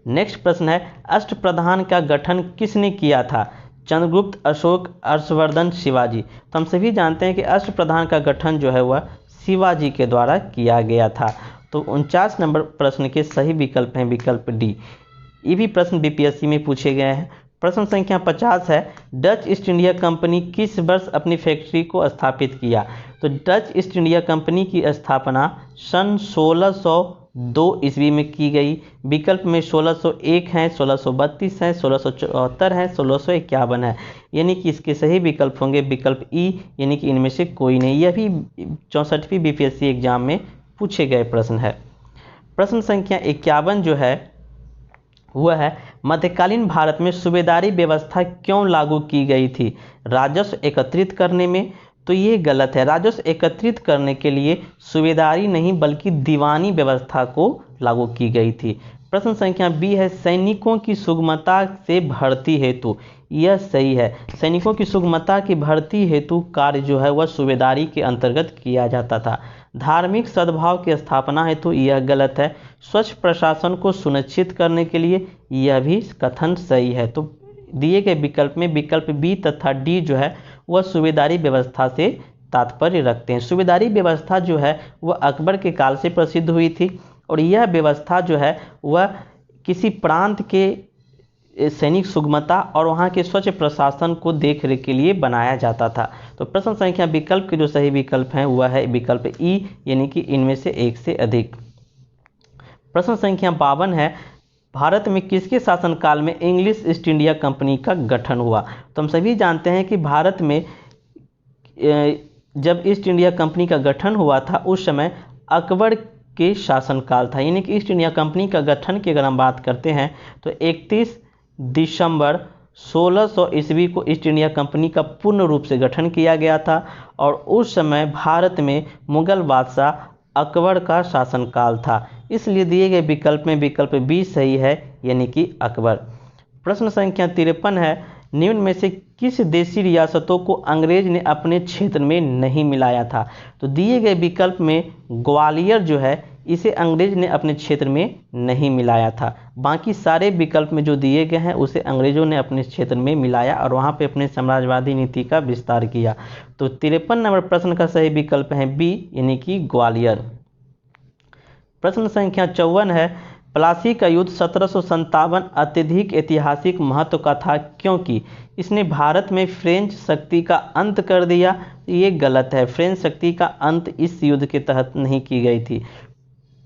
नेक्स्ट प्रश्न है, अष्टप्रधान का गठन किसने किया था? चंद्रगुप्त, अशोक, हर्षवर्धन, शिवाजी। तो हम सभी जानते हैं कि अष्टप्रधान का गठन जो है वह शिवाजी के द्वारा किया गया था। तो 49 नंबर प्रश्न के सही विकल्प हैं विकल्प डी। ये भी प्रश्न बीपीएससी में पूछे गए हैं। प्रश्न संख्या 50 है, डच ईस्ट इंडिया कंपनी किस वर्ष अपनी फैक्ट्री को स्थापित किया? तो डच ईस्ट इंडिया कंपनी की स्थापना सन 1602 ईस्वी में की गई। विकल्प में 1601 है, 1632 है, 1674 है, 1651 है, यानी कि इसके सही विकल्प होंगे विकल्प ई, यानी कि इनमें से कोई नहीं। यह भी 64वीं बीपीएससी एग्जाम में पूछे गए प्रश्न है। प्रश्न संख्या 51 जो है वह है, मध्यकालीन भारत में सूबेदारी व्यवस्था क्यों लागू की गई थी? राजस्व एकत्रित करने में? तो ये गलत है। राजस्व एकत्रित करने के लिए सूबेदारी नहीं बल्कि दीवानी व्यवस्था को लागू की गई थी। प्रश्न संख्या बी है, सैनिकों की सुगमता से भर्ती हेतु? यह सही है। सैनिकों की सुगमता की भर्ती हेतु कार्य जो है वह सूबेदारी के अंतर्गत किया जाता था। धार्मिक सद्भाव की स्थापना हेतु? यह गलत है। स्वच्छ प्रशासन को सुनिश्चित करने के लिए? यह भी कथन सही है। तो दिए गए विकल्प में विकल्प बी तथा डी जो है वह सूबेदारी व्यवस्था से तात्पर्य रखते हैं। सूबेदारी व्यवस्था जो है वह अकबर के काल से प्रसिद्ध हुई थी और यह व्यवस्था जो है वह किसी प्रांत के सैनिक सुगमता और वहाँ के स्वच्छ प्रशासन को देखरेख के लिए बनाया जाता था। तो प्रश्न संख्या विकल्प के जो सही विकल्प हैं वह है विकल्प ई, यानी कि इनमें से एक से अधिक। प्रश्न संख्या 52 है, भारत में किसके शासनकाल में इंग्लिश ईस्ट इंडिया कंपनी का गठन हुआ? तो हम सभी जानते हैं कि भारत में जब ईस्ट इंडिया कंपनी का गठन हुआ था उस समय अकबर के शासनकाल था, यानी कि ईस्ट इंडिया कंपनी का गठन की अगर हम बात करते हैं तो 31 दिसंबर 1600 ईस्वी को ईस्ट इंडिया कंपनी का पूर्ण रूप से गठन किया गया था और उस समय भारत में मुगल बादशाह अकबर का शासनकाल था। इसलिए दिए गए विकल्प में विकल्प बी सही है, यानी कि अकबर। प्रश्न संख्या 53 है, निम्न में से किस देशी रियासतों को अंग्रेज ने अपने क्षेत्र में नहीं मिलाया था? तो दिए गए विकल्प में ग्वालियर जो है इसे अंग्रेज ने अपने क्षेत्र में नहीं मिलाया था। बाकी सारे विकल्प में जो दिए गए हैं उसे अंग्रेजों ने अपने क्षेत्र में मिलाया और वहाँ पे अपने साम्राज्यवादी नीति का विस्तार किया। तो 53 नंबर प्रश्न का सही विकल्प है बी, यानी कि ग्वालियर। प्रश्न संख्या 54 है, प्लासी का युद्ध 1757 अत्यधिक ऐतिहासिक महत्व का था क्योंकि इसने भारत में फ्रेंच शक्ति का अंत कर दिया? ये गलत है। फ्रेंच शक्ति का अंत इस युद्ध के तहत नहीं की गई थी।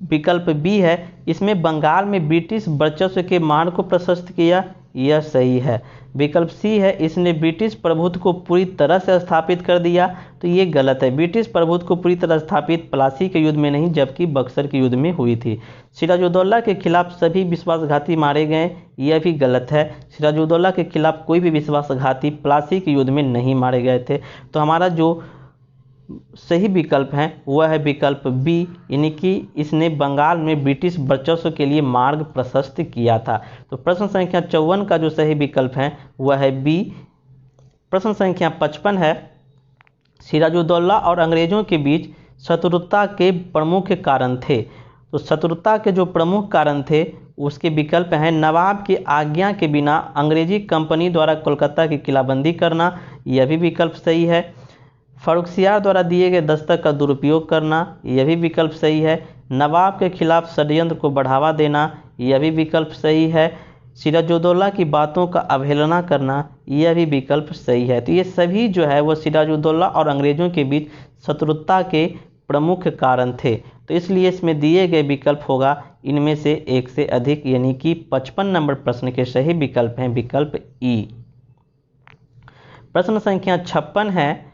विकल्प बी है, इसमें बंगाल में ब्रिटिश वर्चस्व के मार्ग को प्रशस्त किया? यह सही है। विकल्प सी है, इसने ब्रिटिश प्रभुत्व को पूरी तरह से स्थापित कर दिया? तो ये गलत है। ब्रिटिश प्रभुत्व को पूरी तरह स्थापित प्लासी के युद्ध में नहीं जबकि बक्सर के युद्ध में हुई थी। सिराजुद्दौला के खिलाफ सभी विश्वासघाती मारे गए? यह भी गलत है। सिराजुद्दौला के खिलाफ कोई भी विश्वासघाती प्लासी के युद्ध में नहीं मारे गए थे। तो हमारा जो सही विकल्प है वह है विकल्प बी, यानी कि इसने बंगाल में ब्रिटिश वर्चस्व के लिए मार्ग प्रशस्त किया था। तो प्रश्न संख्या 54 का जो सही विकल्प है वह है बी। प्रश्न संख्या 55 है, सिराजुद्दौला और अंग्रेजों के बीच शत्रुता के प्रमुख कारण थे? तो शत्रुता के जो प्रमुख कारण थे उसके विकल्प हैं, नवाब की आज्ञा के बिना अंग्रेजी कंपनी द्वारा कोलकाता की किलाबंदी करना? यह भी विकल्प सही है। फर्रुखसियार द्वारा दिए गए दस्तक का दुरुपयोग करना? यह भी विकल्प सही है। नवाब के खिलाफ षड्यंत्र को बढ़ावा देना? यह भी विकल्प सही है। सिराजुद्दौला की बातों का अवहेलना करना? यह भी विकल्प सही है। तो ये सभी जो है वो सिराजुद्दौला और अंग्रेजों के बीच शत्रुता के प्रमुख कारण थे। तो इसलिए इसमें दिए गए विकल्प होगा इनमें से एक से अधिक, यानी कि 55 नंबर प्रश्न के सही विकल्प हैं विकल्प ई। प्रश्न संख्या 56 है,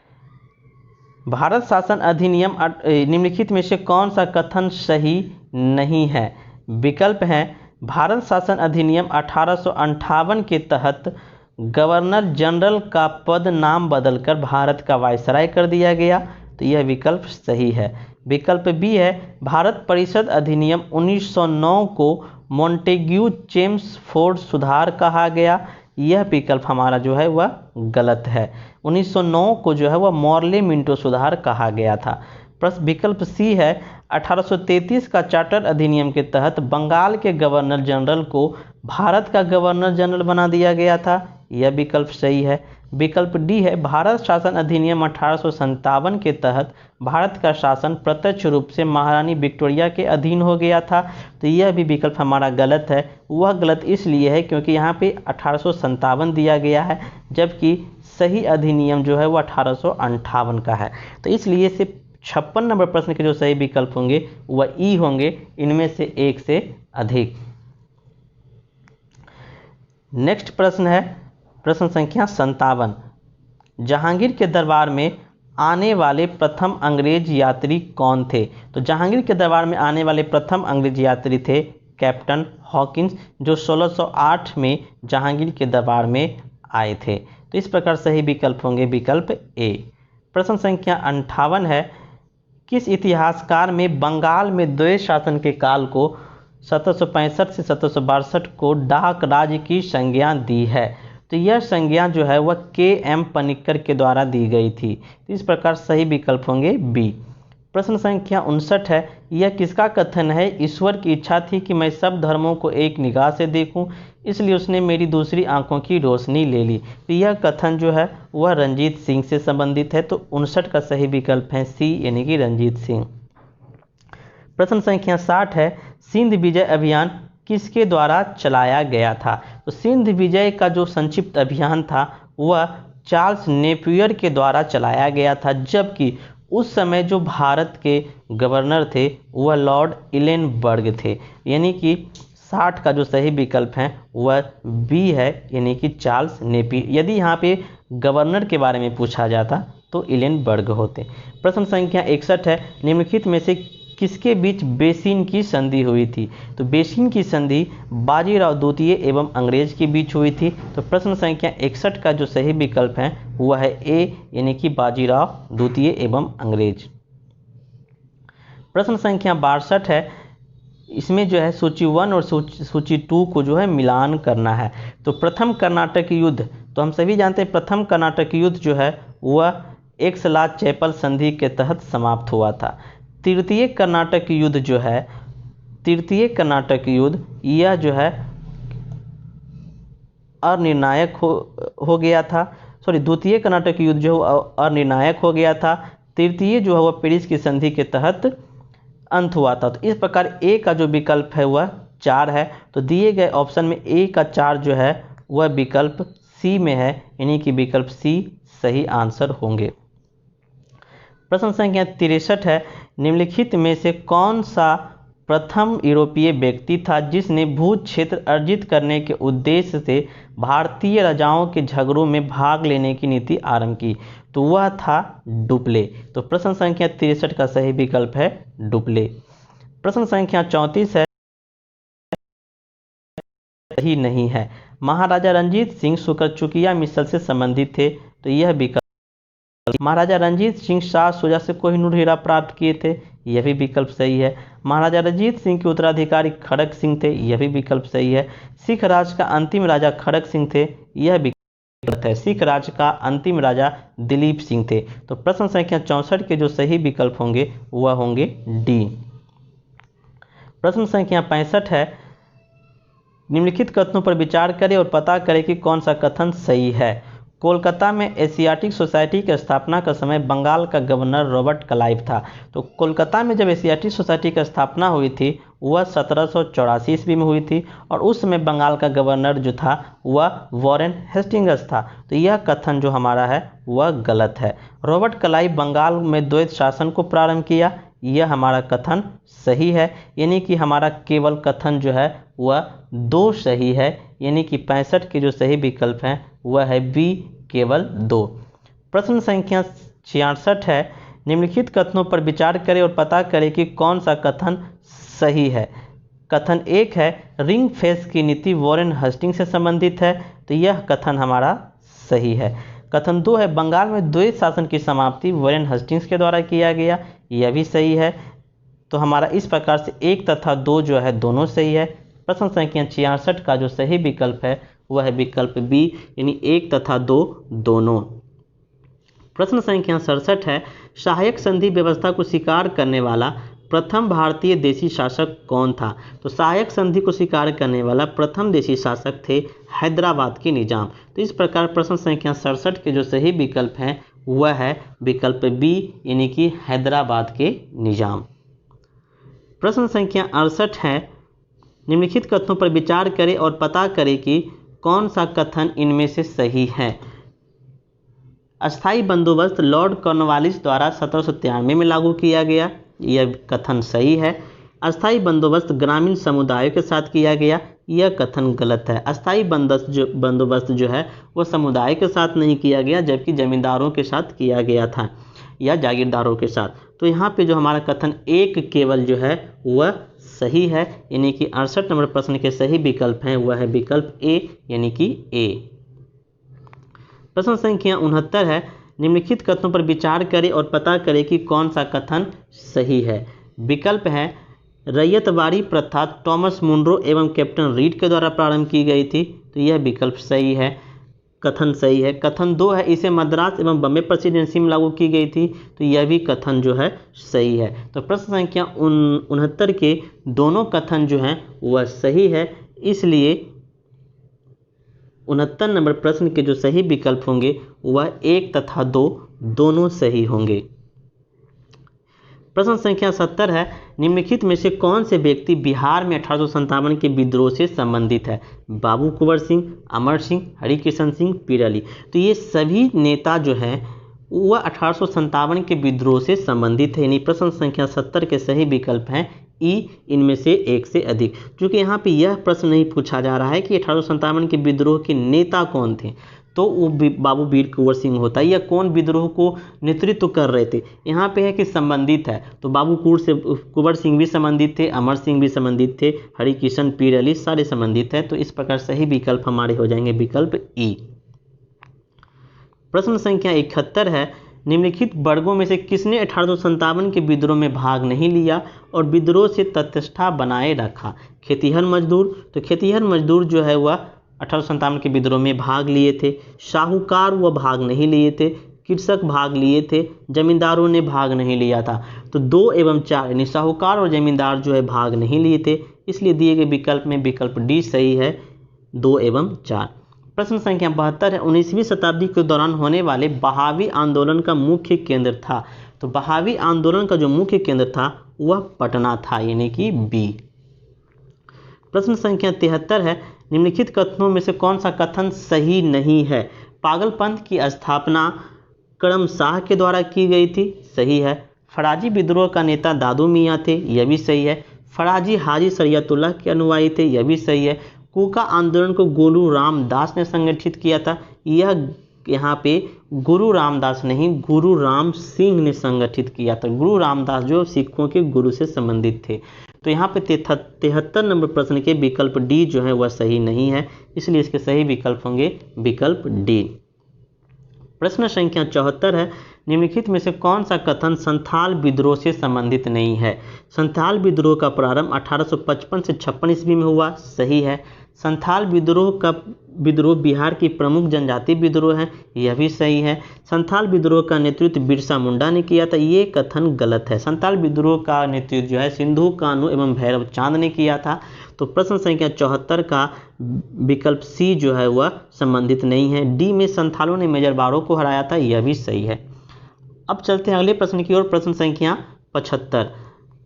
भारत शासन अधिनियम निम्नलिखित में से कौन सा कथन सही नहीं है? विकल्प हैं, भारत शासन अधिनियम 1858 के तहत गवर्नर जनरल का पद नाम बदलकर भारत का वायसराय कर दिया गया? तो यह विकल्प सही है। विकल्प बी है, भारत परिषद अधिनियम 1909 को मोंटेग्यू चेम्सफोर्ड सुधार कहा गया? यह विकल्प हमारा जो है वह गलत है। 1909 को जो है वह मॉर्ले मिंटो सुधार कहा गया था। विकल्प सी है, 1833 का चार्टर अधिनियम के तहत बंगाल के गवर्नर जनरल को भारत का गवर्नर जनरल बना दिया गया था? यह विकल्प सही है। विकल्प डी है भारत शासन अधिनियम 1857 के तहत भारत का शासन प्रत्यक्ष रूप से महारानी विक्टोरिया के अधीन हो गया था। तो यह भी विकल्प हमारा गलत है। वह गलत इसलिए है क्योंकि यहाँ पे 1857 दिया गया है, जबकि सही अधिनियम जो है वो 1858 का है। तो इसलिए से 56 नंबर प्रश्न के जो सही विकल्प होंगे वह ई होंगे, इनमें से एक से अधिक। नेक्स्ट प्रश्न है प्रश्न संख्या 57। जहांगीर के दरबार में आने वाले प्रथम अंग्रेज यात्री कौन थे? तो जहांगीर के दरबार में आने वाले प्रथम अंग्रेज यात्री थे कैप्टन हॉकिंस, जो 1608 में जहांगीर के दरबार में आए थे। तो इस प्रकार सही विकल्प होंगे विकल्प ए। प्रश्न संख्या 58 है किस इतिहासकार में बंगाल में द्वैत शासन के काल को 1765 से 1762 को डाक राज की संज्ञा दी है? तो यह संज्ञा जो है वह के.एम. पनिक्कर के द्वारा दी गई थी। तो इस प्रकार सही विकल्प होंगे बी। प्रश्न संख्या 59 है यह किसका कथन है? ईश्वर की इच्छा थी कि मैं सब धर्मों को एक निगाह से देखूं, इसलिए उसने मेरी दूसरी आंखों की रोशनी ले ली। तो यह कथन जो है वह रंजीत सिंह से संबंधित है। तो 59 का सही विकल्प है सी, यानी कि रंजीत सिंह। प्रश्न संख्या 60 है सिंध विजय अभियान किसके द्वारा चलाया गया था? तो सिंध विजय का जो संक्षिप्त अभियान था वह चार्ल्स नेपियर के द्वारा चलाया गया था, जबकि उस समय जो भारत के गवर्नर थे वह लॉर्ड इलेनबर्ग थे। यानी कि 60 का जो सही विकल्प है वह बी है, यानी कि चार्ल्स नेपियर। यदि यहाँ पे गवर्नर के बारे में पूछा जाता तो इलेनबर्ग होते। प्रश्न संख्या 61 है निम्नलिखित में से किसके बीच बेसिन की संधि हुई थी? तो बेसिन की संधि बाजीराव द्वितीय एवं अंग्रेज के बीच हुई थी। तो प्रश्न संख्या 61 का जो सही विकल्प है वह है ए, यानी कि बाजीराव द्वितीय एवं अंग्रेज। प्रश्न संख्या 62 है इसमें जो है सूची 1 और सूची 2 को जो है मिलान करना है। तो प्रथम कर्नाटक युद्ध, तो हम सभी जानते हैं प्रथम कर्नाटक युद्ध जो है वह एक्सला-चैपल संधि के तहत समाप्त हुआ था। तृतीय कर्नाटक युद्ध जो है, तृतीय कर्नाटक युद्ध यह जो है अनिर्णायक हो गया था। द्वितीय कर्नाटक युद्ध जो अनिर्णायक हो गया था। तृतीय जो है वह पेरिस की संधि के तहत अंत हुआ था। तो इस प्रकार ए का जो विकल्प है वह 4 है। तो दिए गए ऑप्शन में ए का 4 जो है वह विकल्प सी में है, यानी कि विकल्प सी सही आंसर होंगे। प्रश्न संख्या 63 है निम्नलिखित में से कौन सा प्रथम यूरोपीय व्यक्ति था जिसने भू क्षेत्र अर्जित करने के उद्देश्य से भारतीय राजाओं के झगड़ों में भाग लेने की नीति आरंभ की? तो वह था डुप्ले। तो प्रश्न संख्या 63 का सही विकल्प है डुप्ले। प्रश्न संख्या 34 है सही नहीं है। महाराजा रंजीत सिंह सुकरचुकिया मिसल से संबंधित थे। तो यह विकल्प। महाराजा रंजीत सिंह शाह शुजा से कोहिनूर हीरा प्राप्त किए थे, यह भी विकल्प सही है। महाराजा रंजीत सिंह के उत्तराधिकारी खड़क सिंह थे, यह भी विकल्प सही है। सिख राज का अंतिम राजा खड़क सिंह थे, यह विकल्प है। सिख राज का अंतिम राजा दिलीप सिंह थे। तो प्रश्न संख्या 64 के जो सही विकल्प होंगे वह होंगे डी। प्रश्न संख्या 65 है निम्नलिखित कथनों पर विचार करें और पता करें कि कौन सा कथन सही है। कोलकाता में एशियाटिक सोसाइटी की स्थापना का समय बंगाल का गवर्नर रॉबर्ट क्लाइव था। तो कोलकाता में जब एशियाटिक सोसाइटी की स्थापना हुई थी वह 1784 ईस्वी में हुई थी, और उस समय बंगाल का गवर्नर जो था वह वॉरेन हेस्टिंग्स था। तो यह कथन जो हमारा है वह गलत है। रॉबर्ट क्लाइव बंगाल में द्वैत शासन को प्रारंभ किया, यह हमारा कथन सही है। यानी कि हमारा केवल कथन जो है वह 2 सही है, यानी कि 65 के जो सही विकल्प हैं वह है बी, केवल 2। प्रश्न संख्या 66 है निम्नलिखित कथनों पर विचार करें और पता करें कि कौन सा कथन सही है। कथन 1 है रिंग फेंस की नीति वॉरेन हेस्टिंग्स से संबंधित है। तो यह कथन हमारा सही है। कथन 2 है बंगाल में द्वैत शासन की समाप्ति वॉरेन हेस्टिंग्स के द्वारा किया गया, यह भी सही है। तो हमारा इस प्रकार से 1 तथा 2 जो है दोनों सही है। प्रश्न संख्या 66 का जो सही विकल्प है वह है विकल्प बी, यानी 1 तथा 2 दोनों। प्रश्न संख्या 67 है सहायक संधि व्यवस्था को स्वीकार करने वाला प्रथम भारतीय देशी शासक कौन था? तो सहायक संधि को स्वीकार करने वाला प्रथम देशी शासक थे हैदराबाद के निजाम। तो इस प्रकार प्रश्न संख्या 67 के जो सही विकल्प हैं वह है विकल्प बी यानी कि हैदराबाद के निजाम। प्रश्न संख्या 68 है, निम्नलिखित कथनों पर विचार करें और पता करें कि कौन सा कथन इनमें से सही है। अस्थायी बंदोबस्त लॉर्ड कॉर्नवालिस द्वारा 1793 में लागू किया गया, यह कथन सही है। अस्थायी बंदोबस्त ग्रामीण समुदायों के साथ किया गया, यह कथन गलत है। अस्थायी बंदोबस्त जो है वह समुदाय के साथ नहीं किया गया जबकि जमींदारों के साथ किया गया था या जागीरदारों के साथ। तो यहाँ पे जो हमारा कथन एक केवल जो है वह सही है, यानी कि 68 नंबर प्रश्न के सही विकल्प हैं वह है विकल्प ए यानी कि ए। प्रश्न संख्या 69 है, निम्नलिखित कथनों पर विचार करें और पता करें कि कौन सा कथन सही है। विकल्प है रैयतवाड़ी प्रथा थॉमस मुनरो एवं कैप्टन रीड के द्वारा प्रारंभ की गई थी, तो यह विकल्प सही है, कथन सही है। कथन 2 है इसे मद्रास एवं बम्बे प्रेसिडेंसी में लागू की गई थी, तो यह भी कथन जो है सही है। तो प्रश्न संख्या 69 के दोनों कथन जो हैं वह सही है, इसलिए 69 नंबर प्रश्न के जो सही विकल्प होंगे वह 1 तथा 2 दोनों सही होंगे। प्रश्न संख्या 70 है, निम्नलिखित में से कौन से व्यक्ति बिहार में 1857 के विद्रोह से संबंधित है? बाबू कुंवर सिंह, अमर सिंह, हरिकिशन सिंह, पीर अली। तो ये सभी नेता जो हैं वह 1857 के विद्रोह से संबंधित है, यानी प्रश्न संख्या 70 के सही विकल्प हैं ई, इनमें से एक से अधिक। क्योंकि यहाँ पे यह प्रश्न नहीं पूछा जा रहा है कि 1857 के विद्रोह के नेता कौन थे, तो वो बाबू वीर कुंवर सिंह होता है, या कौन विद्रोह को नेतृत्व कर रहे थे। यहाँ पे है कि संबंधित है, तो बाबू कुंवर सिंह भी संबंधित थे, अमर सिंह भी संबंधित थे, हरिकिशन, पीर अली सारे संबंधित हैं। तो इस प्रकार सही विकल्प हमारे हो जाएंगे विकल्प ई। प्रश्न संख्या 71 है, निम्नलिखित वर्गों में से किसने 1857 के विद्रोह में भाग नहीं लिया और विद्रोह से तटस्थता बनाए रखा? खेतिहर मजदूर, तो खेतिहर मजदूर जो है वह 1857 के विद्रोह में भाग लिए थे। साहूकार वह भाग नहीं लिए थे। कृषक भाग लिए थे, जमींदारों ने भाग नहीं लिया था। तो 2 एवं 4 यानी साहूकार और जमींदार जो है भाग नहीं लिए थे, इसलिए दिए गए विकल्प में विकल्प डी सही है, 2 एवं 4। प्रश्न संख्या 72 है, 19वीं शताब्दी के दौरान होने वाले बहावी आंदोलन का मुख्य केंद्र था। तो बहावी आंदोलन का जो मुख्य केंद्र था वह पटना था, यानी कि बी। प्रश्न संख्या 73 है, निम्नलिखित कथनों में से कौन सा कथन सही नहीं है? पागलपंथ की स्थापना करम शाह के द्वारा की गई थी, सही है। फराजी विद्रोह का नेता दादू मियाँ थे, यह भी सही है। फराजी हाजी शरीयतुल्लाह के अनुयायी थे, यह भी सही है। कूका आंदोलन को गुरु रामदास ने संगठित किया था, यह यहाँ पे गुरु रामदास नहीं गुरु राम सिंह ने संगठित किया था। गुरु रामदास जो सिखों के गुरु से संबंधित थे। तो यहाँ पे 73 नंबर प्रश्न के विकल्प डी जो है वह सही नहीं है, इसलिए इसके सही विकल्प होंगे विकल्प डी। प्रश्न संख्या 74 है, निम्नलिखित में से कौन सा कथन संथाल विद्रोह से संबंधित नहीं है? संथाल विद्रोह का प्रारंभ 1855 से 56 ईस्वी में हुआ, सही है। संथाल विद्रोह बिहार की प्रमुख जनजातीय विद्रोह है, यह भी सही है। संथाल विद्रोह का नेतृत्व बिरसा मुंडा ने किया था, ये कथन गलत है। संथाल विद्रोह का नेतृत्व जो है सिंधु कान्हू एवं भैरव चांद ने किया था। तो प्रश्न संख्या 74 का विकल्प सी जो है वह संबंधित नहीं है। डी में संथालों ने मेजरबारों को हराया था, यह भी सही है। अब चलते हैं अगले प्रश्न की ओर। प्रश्न संख्या 75,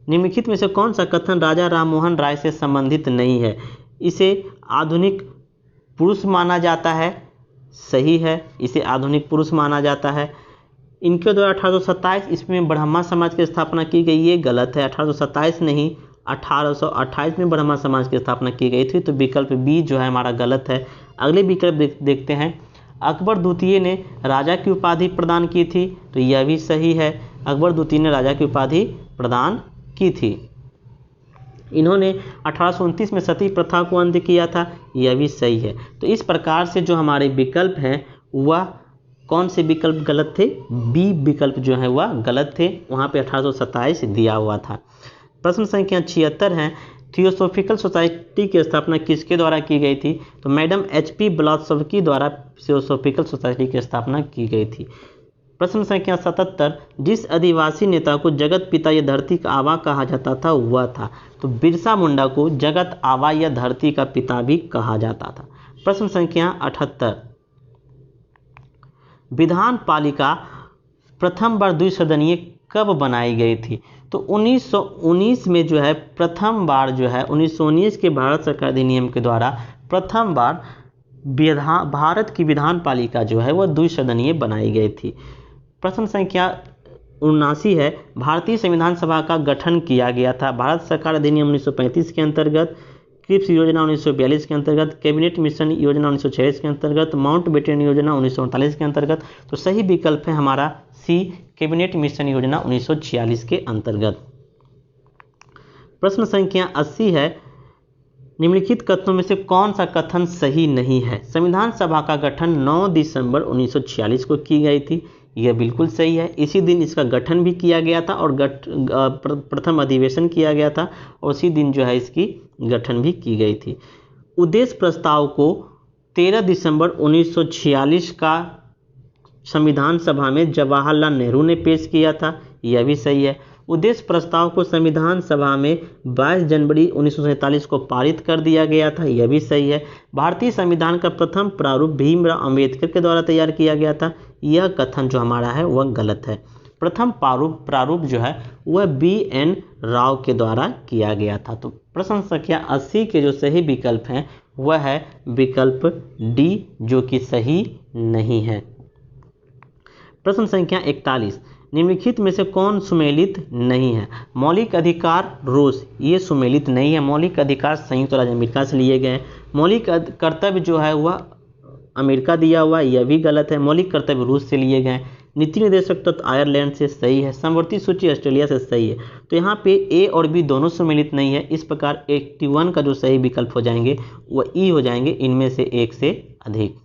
निम्नलिखित में से कौन सा कथन राजा राममोहन राय से संबंधित नहीं है? इसे आधुनिक पुरुष माना जाता है, सही है, इसे आधुनिक पुरुष माना जाता है। इनके द्वारा 1827 ईस्वी में ब्रह्मा समाज की स्थापना की गई, ये गलत है। 1827 नहीं 1828 में ब्रह्मा समाज की स्थापना की गई थी, तो विकल्प बी जो है हमारा गलत है। अगले विकल्प देखते हैं। अकबर द्वितीय ने राजा की उपाधि प्रदान की थी, तो यह भी सही है। अकबर द्वितीय ने राजा की उपाधि प्रदान की थी। इन्होंने 1829 में सती प्रथा को अंत किया था, यह भी सही है। तो इस प्रकार से जो हमारे विकल्प हैं वह कौन से विकल्प गलत थे? बी विकल्प जो है वह गलत थे, वहाँ पे 1827 दिया हुआ था। प्रश्न संख्या 76 है, थियोसॉफिकल सोसाइटी की स्थापना किसके द्वारा की गई थी? तो मैडम HP ब्लॉसवस्की द्वारा थियोसॉफिकल सोसाइटी की स्थापना की गई थी। प्रश्न संख्या 77, जिस आदिवासी नेता को जगत पिता या धरती का आबा कहा जाता था वह था। तो बिरसा मुंडा को जगत आबा या धरती का पिता भी कहा जाता था। प्रश्न संख्या 78, विधान पालिका प्रथम बार द्विसदनीय कब बनाई गई थी। तो 1919 में जो है प्रथम बार जो है 1919 के भारत सरकार अधिनियम के द्वारा प्रथम बार भारत की विधान पालिका जो है वह द्विसदनीय बनाई गई थी। प्रश्न संख्या 79 है, भारतीय संविधान सभा का गठन किया गया था। भारत सरकार अधिनियम 1935 के अंतर्गत, क्रिप्स योजना 1942 के अंतर्गत, कैबिनेट मिशन योजना 1946 के अंतर्गत, माउंटबेटन योजना 1939 के अंतर्गत। तो सही विकल्प है हमारा सी, कैबिनेट मिशन योजना 1946 के अंतर्गत। प्रश्न संख्या 80 है, निम्नलिखित कथनों में से कौन सा कथन सही नहीं है। संविधान सभा का गठन 9 दिसंबर 1946 को की गई थी, यह बिल्कुल सही है। इसी दिन इसका गठन भी किया गया था और प्रथम अधिवेशन किया गया था और उसी दिन जो है इसकी गठन भी की गई थी। उद्देश्य प्रस्ताव को 13 दिसंबर 1946 का संविधान सभा में जवाहरलाल नेहरू ने पेश किया था, यह भी सही है। उद्देश्य प्रस्ताव को संविधान सभा में 22 जनवरी 1947 को पारित कर दिया गया था, यह भी सही है। भारतीय संविधान का प्रथम प्रारूप भीमराव अंबेडकर के द्वारा तैयार किया गया था, यह कथन जो हमारा है वह गलत है। प्रथम प्रारूप जो है वह BN राव के द्वारा किया गया था। तो प्रश्न संख्या 80 के जो सही विकल्प हैं वह है विकल्प डी, जो कि सही नहीं है। प्रश्न संख्या 41, निम्नलिखित में से कौन सुमेलित नहीं है। मौलिक अधिकार रूस, ये सुमेलित नहीं है। मौलिक अधिकार संयुक्त राज्य अमेरिका से लिए गए हैं। मौलिक कर्तव्य जो है वह अमेरिका दिया हुआ, यह भी गलत है। मौलिक कर्तव्य रूस से लिए गए। नीति निर्देशक तत्व आयरलैंड से, सही है। समवर्ती सूची ऑस्ट्रेलिया से, सही है। तो यहाँ पे ए और बी दोनों सुमेलित नहीं है। इस प्रकार 81 का जो सही विकल्प हो जाएंगे वह ई हो जाएंगे, इनमें से एक से अधिक।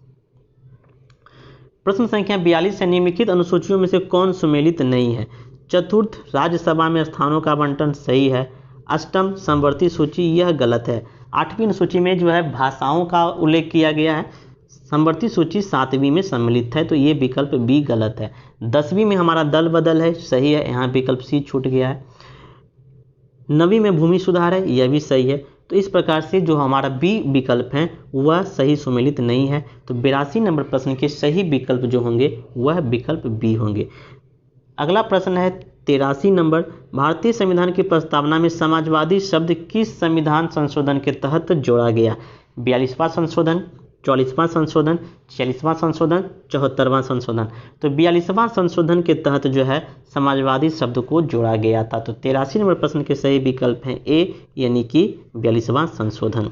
प्रश्न संख्या 42 है, निम्नलिखित अनुसूचियों में से कौन सुमेलित नहीं है। चतुर्थ राज्यसभा में स्थानों का आवंटन, सही है। अष्टम समवर्ती सूची, यह गलत है। 8वीं अनुसूची में जो है भाषाओं का उल्लेख किया गया है। समवर्ती सूची 7वीं में सम्मिलित है, तो ये विकल्प बी गलत है। 10वीं में हमारा दल बदल है, सही है। यहाँ विकल्प सी छूट गया है। 9वीं में भूमि सुधार है, यह भी सही है। तो इस प्रकार से जो हमारा बी विकल्प है वह सही सुमेलित नहीं है। तो 82 नंबर प्रश्न के सही विकल्प जो होंगे वह विकल्प बी होंगे। अगला प्रश्न है 83 नंबर, भारतीय संविधान की प्रस्तावना में समाजवादी शब्द किस संविधान संशोधन के तहत जोड़ा गया। 42वां संशोधन, 44वां संशोधन, 46वां संशोधन, 74वां संशोधन। तो 42वां संशोधन के तहत जो है समाजवादी शब्द को जोड़ा गया था। तो 83 नंबर प्रश्न के सही विकल्प हैं ए, यानी कि 42वां संशोधन।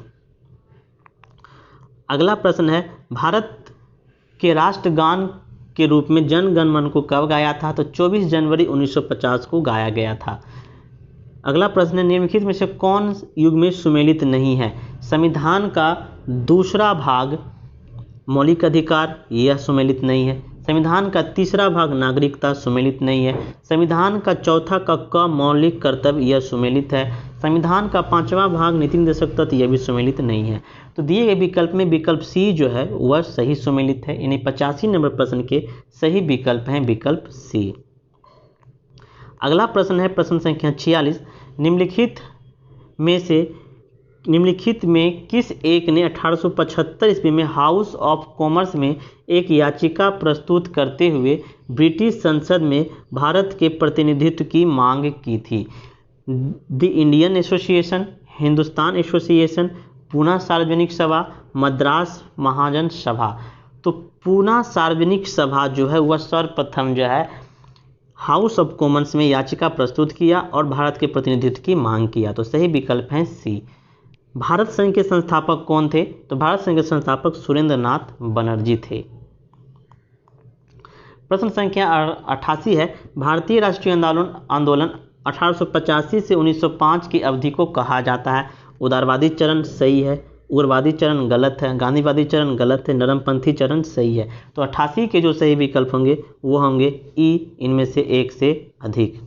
अगला प्रश्न है, भारत के राष्ट्रगान के रूप में जन गण मन को कब गाया था। तो 24 जनवरी 1950 को गाया गया था। अगला प्रश्न है, निम्नलिखित में से कौन युग में सुमेलित नहीं है। संविधान का दूसरा भाग मौलिक अधिकार, यह सुमेलित नहीं है। संविधान का तीसरा भाग नागरिकता, सुमेलित नहीं है। संविधान का चौथा क मौलिक कर्तव्य, यह सुमेलित है। संविधान का 5वां भाग नीति निर्देशक तत्व, यह भी सुमेलित नहीं है। तो दिए गए विकल्प में विकल्प सी जो है वह सही सुमेलित है। यानी 85 नंबर प्रश्न के सही विकल्प हैं विकल्प सी। अगला प्रश्न है प्रश्न संख्या 46, निम्नलिखित में किस एक ने 1875 ईस्वी में हाउस ऑफ कॉमर्स में एक याचिका प्रस्तुत करते हुए ब्रिटिश संसद में भारत के प्रतिनिधित्व की मांग की थी। The Indian association, Hindustan association, Poona सार्वजनिक सभा, मद्रास महाजन सभा। तो पूना सार्वजनिक सभा जो है वह सर्वप्रथम जो है हाउस ऑफ कॉमन्स में याचिका प्रस्तुत किया और भारत के प्रतिनिधित्व की मांग किया। तो सही विकल्प है सी। भारत संघ के संस्थापक कौन थे। तो भारत संघ के संस्थापक सुरेंद्र नाथ बनर्जी थे। प्रश्न संख्या 88 है, भारतीय राष्ट्रीय आंदोलन 1885 से 1905 की अवधि को कहा जाता है। उदारवादी चरण, सही है। उग्रवादी चरण गलत है। गांधीवादी चरण गलत है। नरमपंथी चरण सही है। तो 88 के जो सही विकल्प होंगे वो होंगे ई, इनमें से एक से अधिक।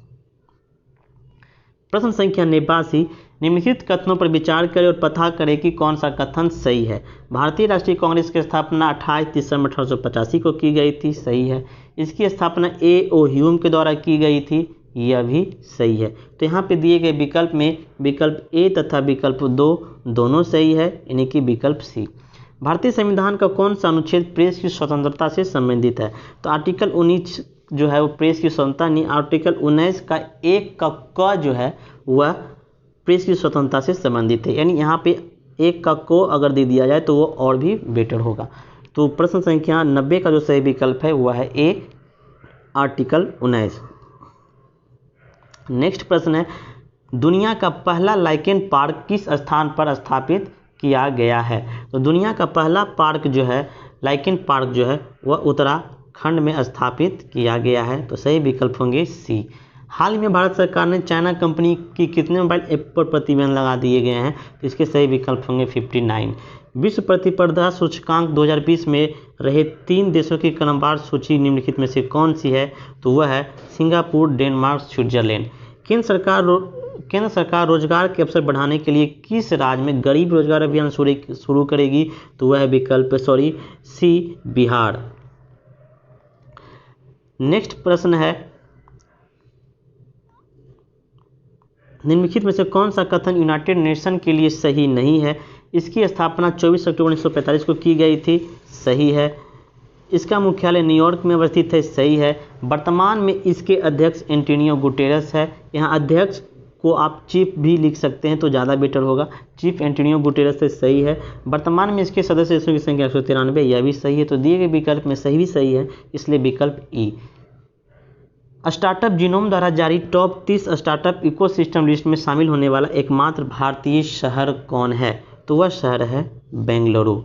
प्रश्न संख्या 89, निम्नलिखित कथनों पर विचार करें और पता करें कि कौन सा कथन सही है। भारतीय राष्ट्रीय कांग्रेस की स्थापना 28 दिसंबर 1885 को की गई थी, सही है। इसकी स्थापना A.O. ह्यूम के द्वारा की गई थी, यह भी सही है। तो यहाँ पे दिए गए विकल्प में विकल्प ए तथा विकल्प 2 दोनों सही है, यानी कि विकल्प सी। भारतीय संविधान का कौन सा अनुच्छेद प्रेस की स्वतंत्रता से संबंधित है? तो आर्टिकल 19 जो है वो प्रेस की स्वतंत्रता नहीं, आर्टिकल 19 का एक का क जो है वह प्रेस की स्वतंत्रता से संबंधित है, यानी यहाँ पे एक का को अगर दे दिया जाए तो वो और भी बेटर होगा। तो प्रश्न संख्या 90 का जो सही विकल्प है वह है ए, आर्टिकल 19। नेक्स्ट प्रश्न है, दुनिया का पहला लाइकेन पार्क किस स्थान पर स्थापित किया गया है? तो दुनिया का पहला पार्क जो है लाइकेन पार्क जो है वह उत्तराखंड में स्थापित किया गया है, तो सही विकल्प होंगे सी। हाल ही में भारत सरकार ने चाइना कंपनी की कितने मोबाइल ऐप पर प्रतिबंध लगा दिए गए हैं? तो इसके सही विकल्प होंगे 59। विश्व प्रतिस्पर्धा सूचकांक 2020 में रहे 3 देशों की क्रमवार सूची निम्नलिखित में से कौन सी है? तो वह है सिंगापुर, डेनमार्क, स्विट्जरलैंड। केंद्र सरकार रोजगार के अवसर बढ़ाने के लिए किस राज्य में गरीब रोजगार अभियान शुरू करेगी? तो वह विकल्प सी, बिहार। नेक्स्ट प्रश्न है, निम्नलिखित में से कौन सा कथन यूनाइटेड नेशन के लिए सही नहीं है? इसकी स्थापना 24 अक्टूबर 1945 को की गई थी, सही है। इसका मुख्यालय न्यूयॉर्क में अवस्थित है, सही है। वर्तमान में इसके अध्यक्ष एंटोनियो गुटेरेस है। यहाँ अध्यक्ष को आप चीफ भी लिख सकते हैं तो ज़्यादा बेटर होगा, चीफ एंटोनियो गुटेरेस से सही है। वर्तमान में इसके सदस्य देशों की संख्या 193, यह भी सही है। तो दिए गए विकल्प में सही भी सही है, इसलिए विकल्प ई। स्टार्टअप जीनोम द्वारा जारी टॉप 30 स्टार्टअप इकोसिस्टम लिस्ट में शामिल होने वाला एकमात्र भारतीय शहर कौन है? तो वह शहर है बेंगलुरु।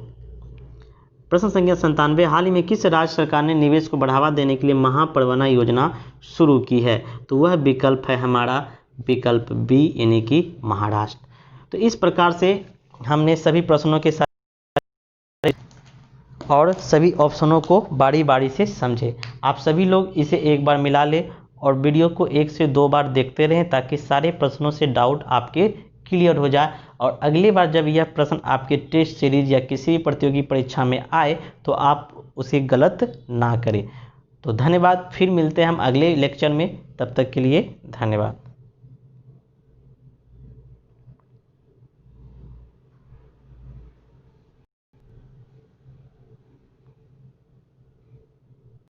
प्रश्न संख्या 97, हाल ही में किस राज्य सरकार ने निवेश को बढ़ावा देने के लिए महापरिवहन योजना शुरू की है? तो वह विकल्प है हमारा विकल्प बी, यानी कि महाराष्ट्र। तो इस प्रकार से हमने सभी प्रश्नों के साथ और सभी ऑप्शनों को बारी बारी से समझे। आप सभी लोग इसे एक बार मिला लें और वीडियो को 1 से 2 बार देखते रहें ताकि सारे प्रश्नों से डाउट आपके क्लियर हो जाए, और अगली बार जब यह प्रश्न आपके टेस्ट सीरीज या किसी भी प्रतियोगी परीक्षा में आए तो आप उसे गलत ना करें। तो धन्यवाद, फिर मिलते हैं हम अगले लेक्चर में, तब तक के लिए धन्यवाद।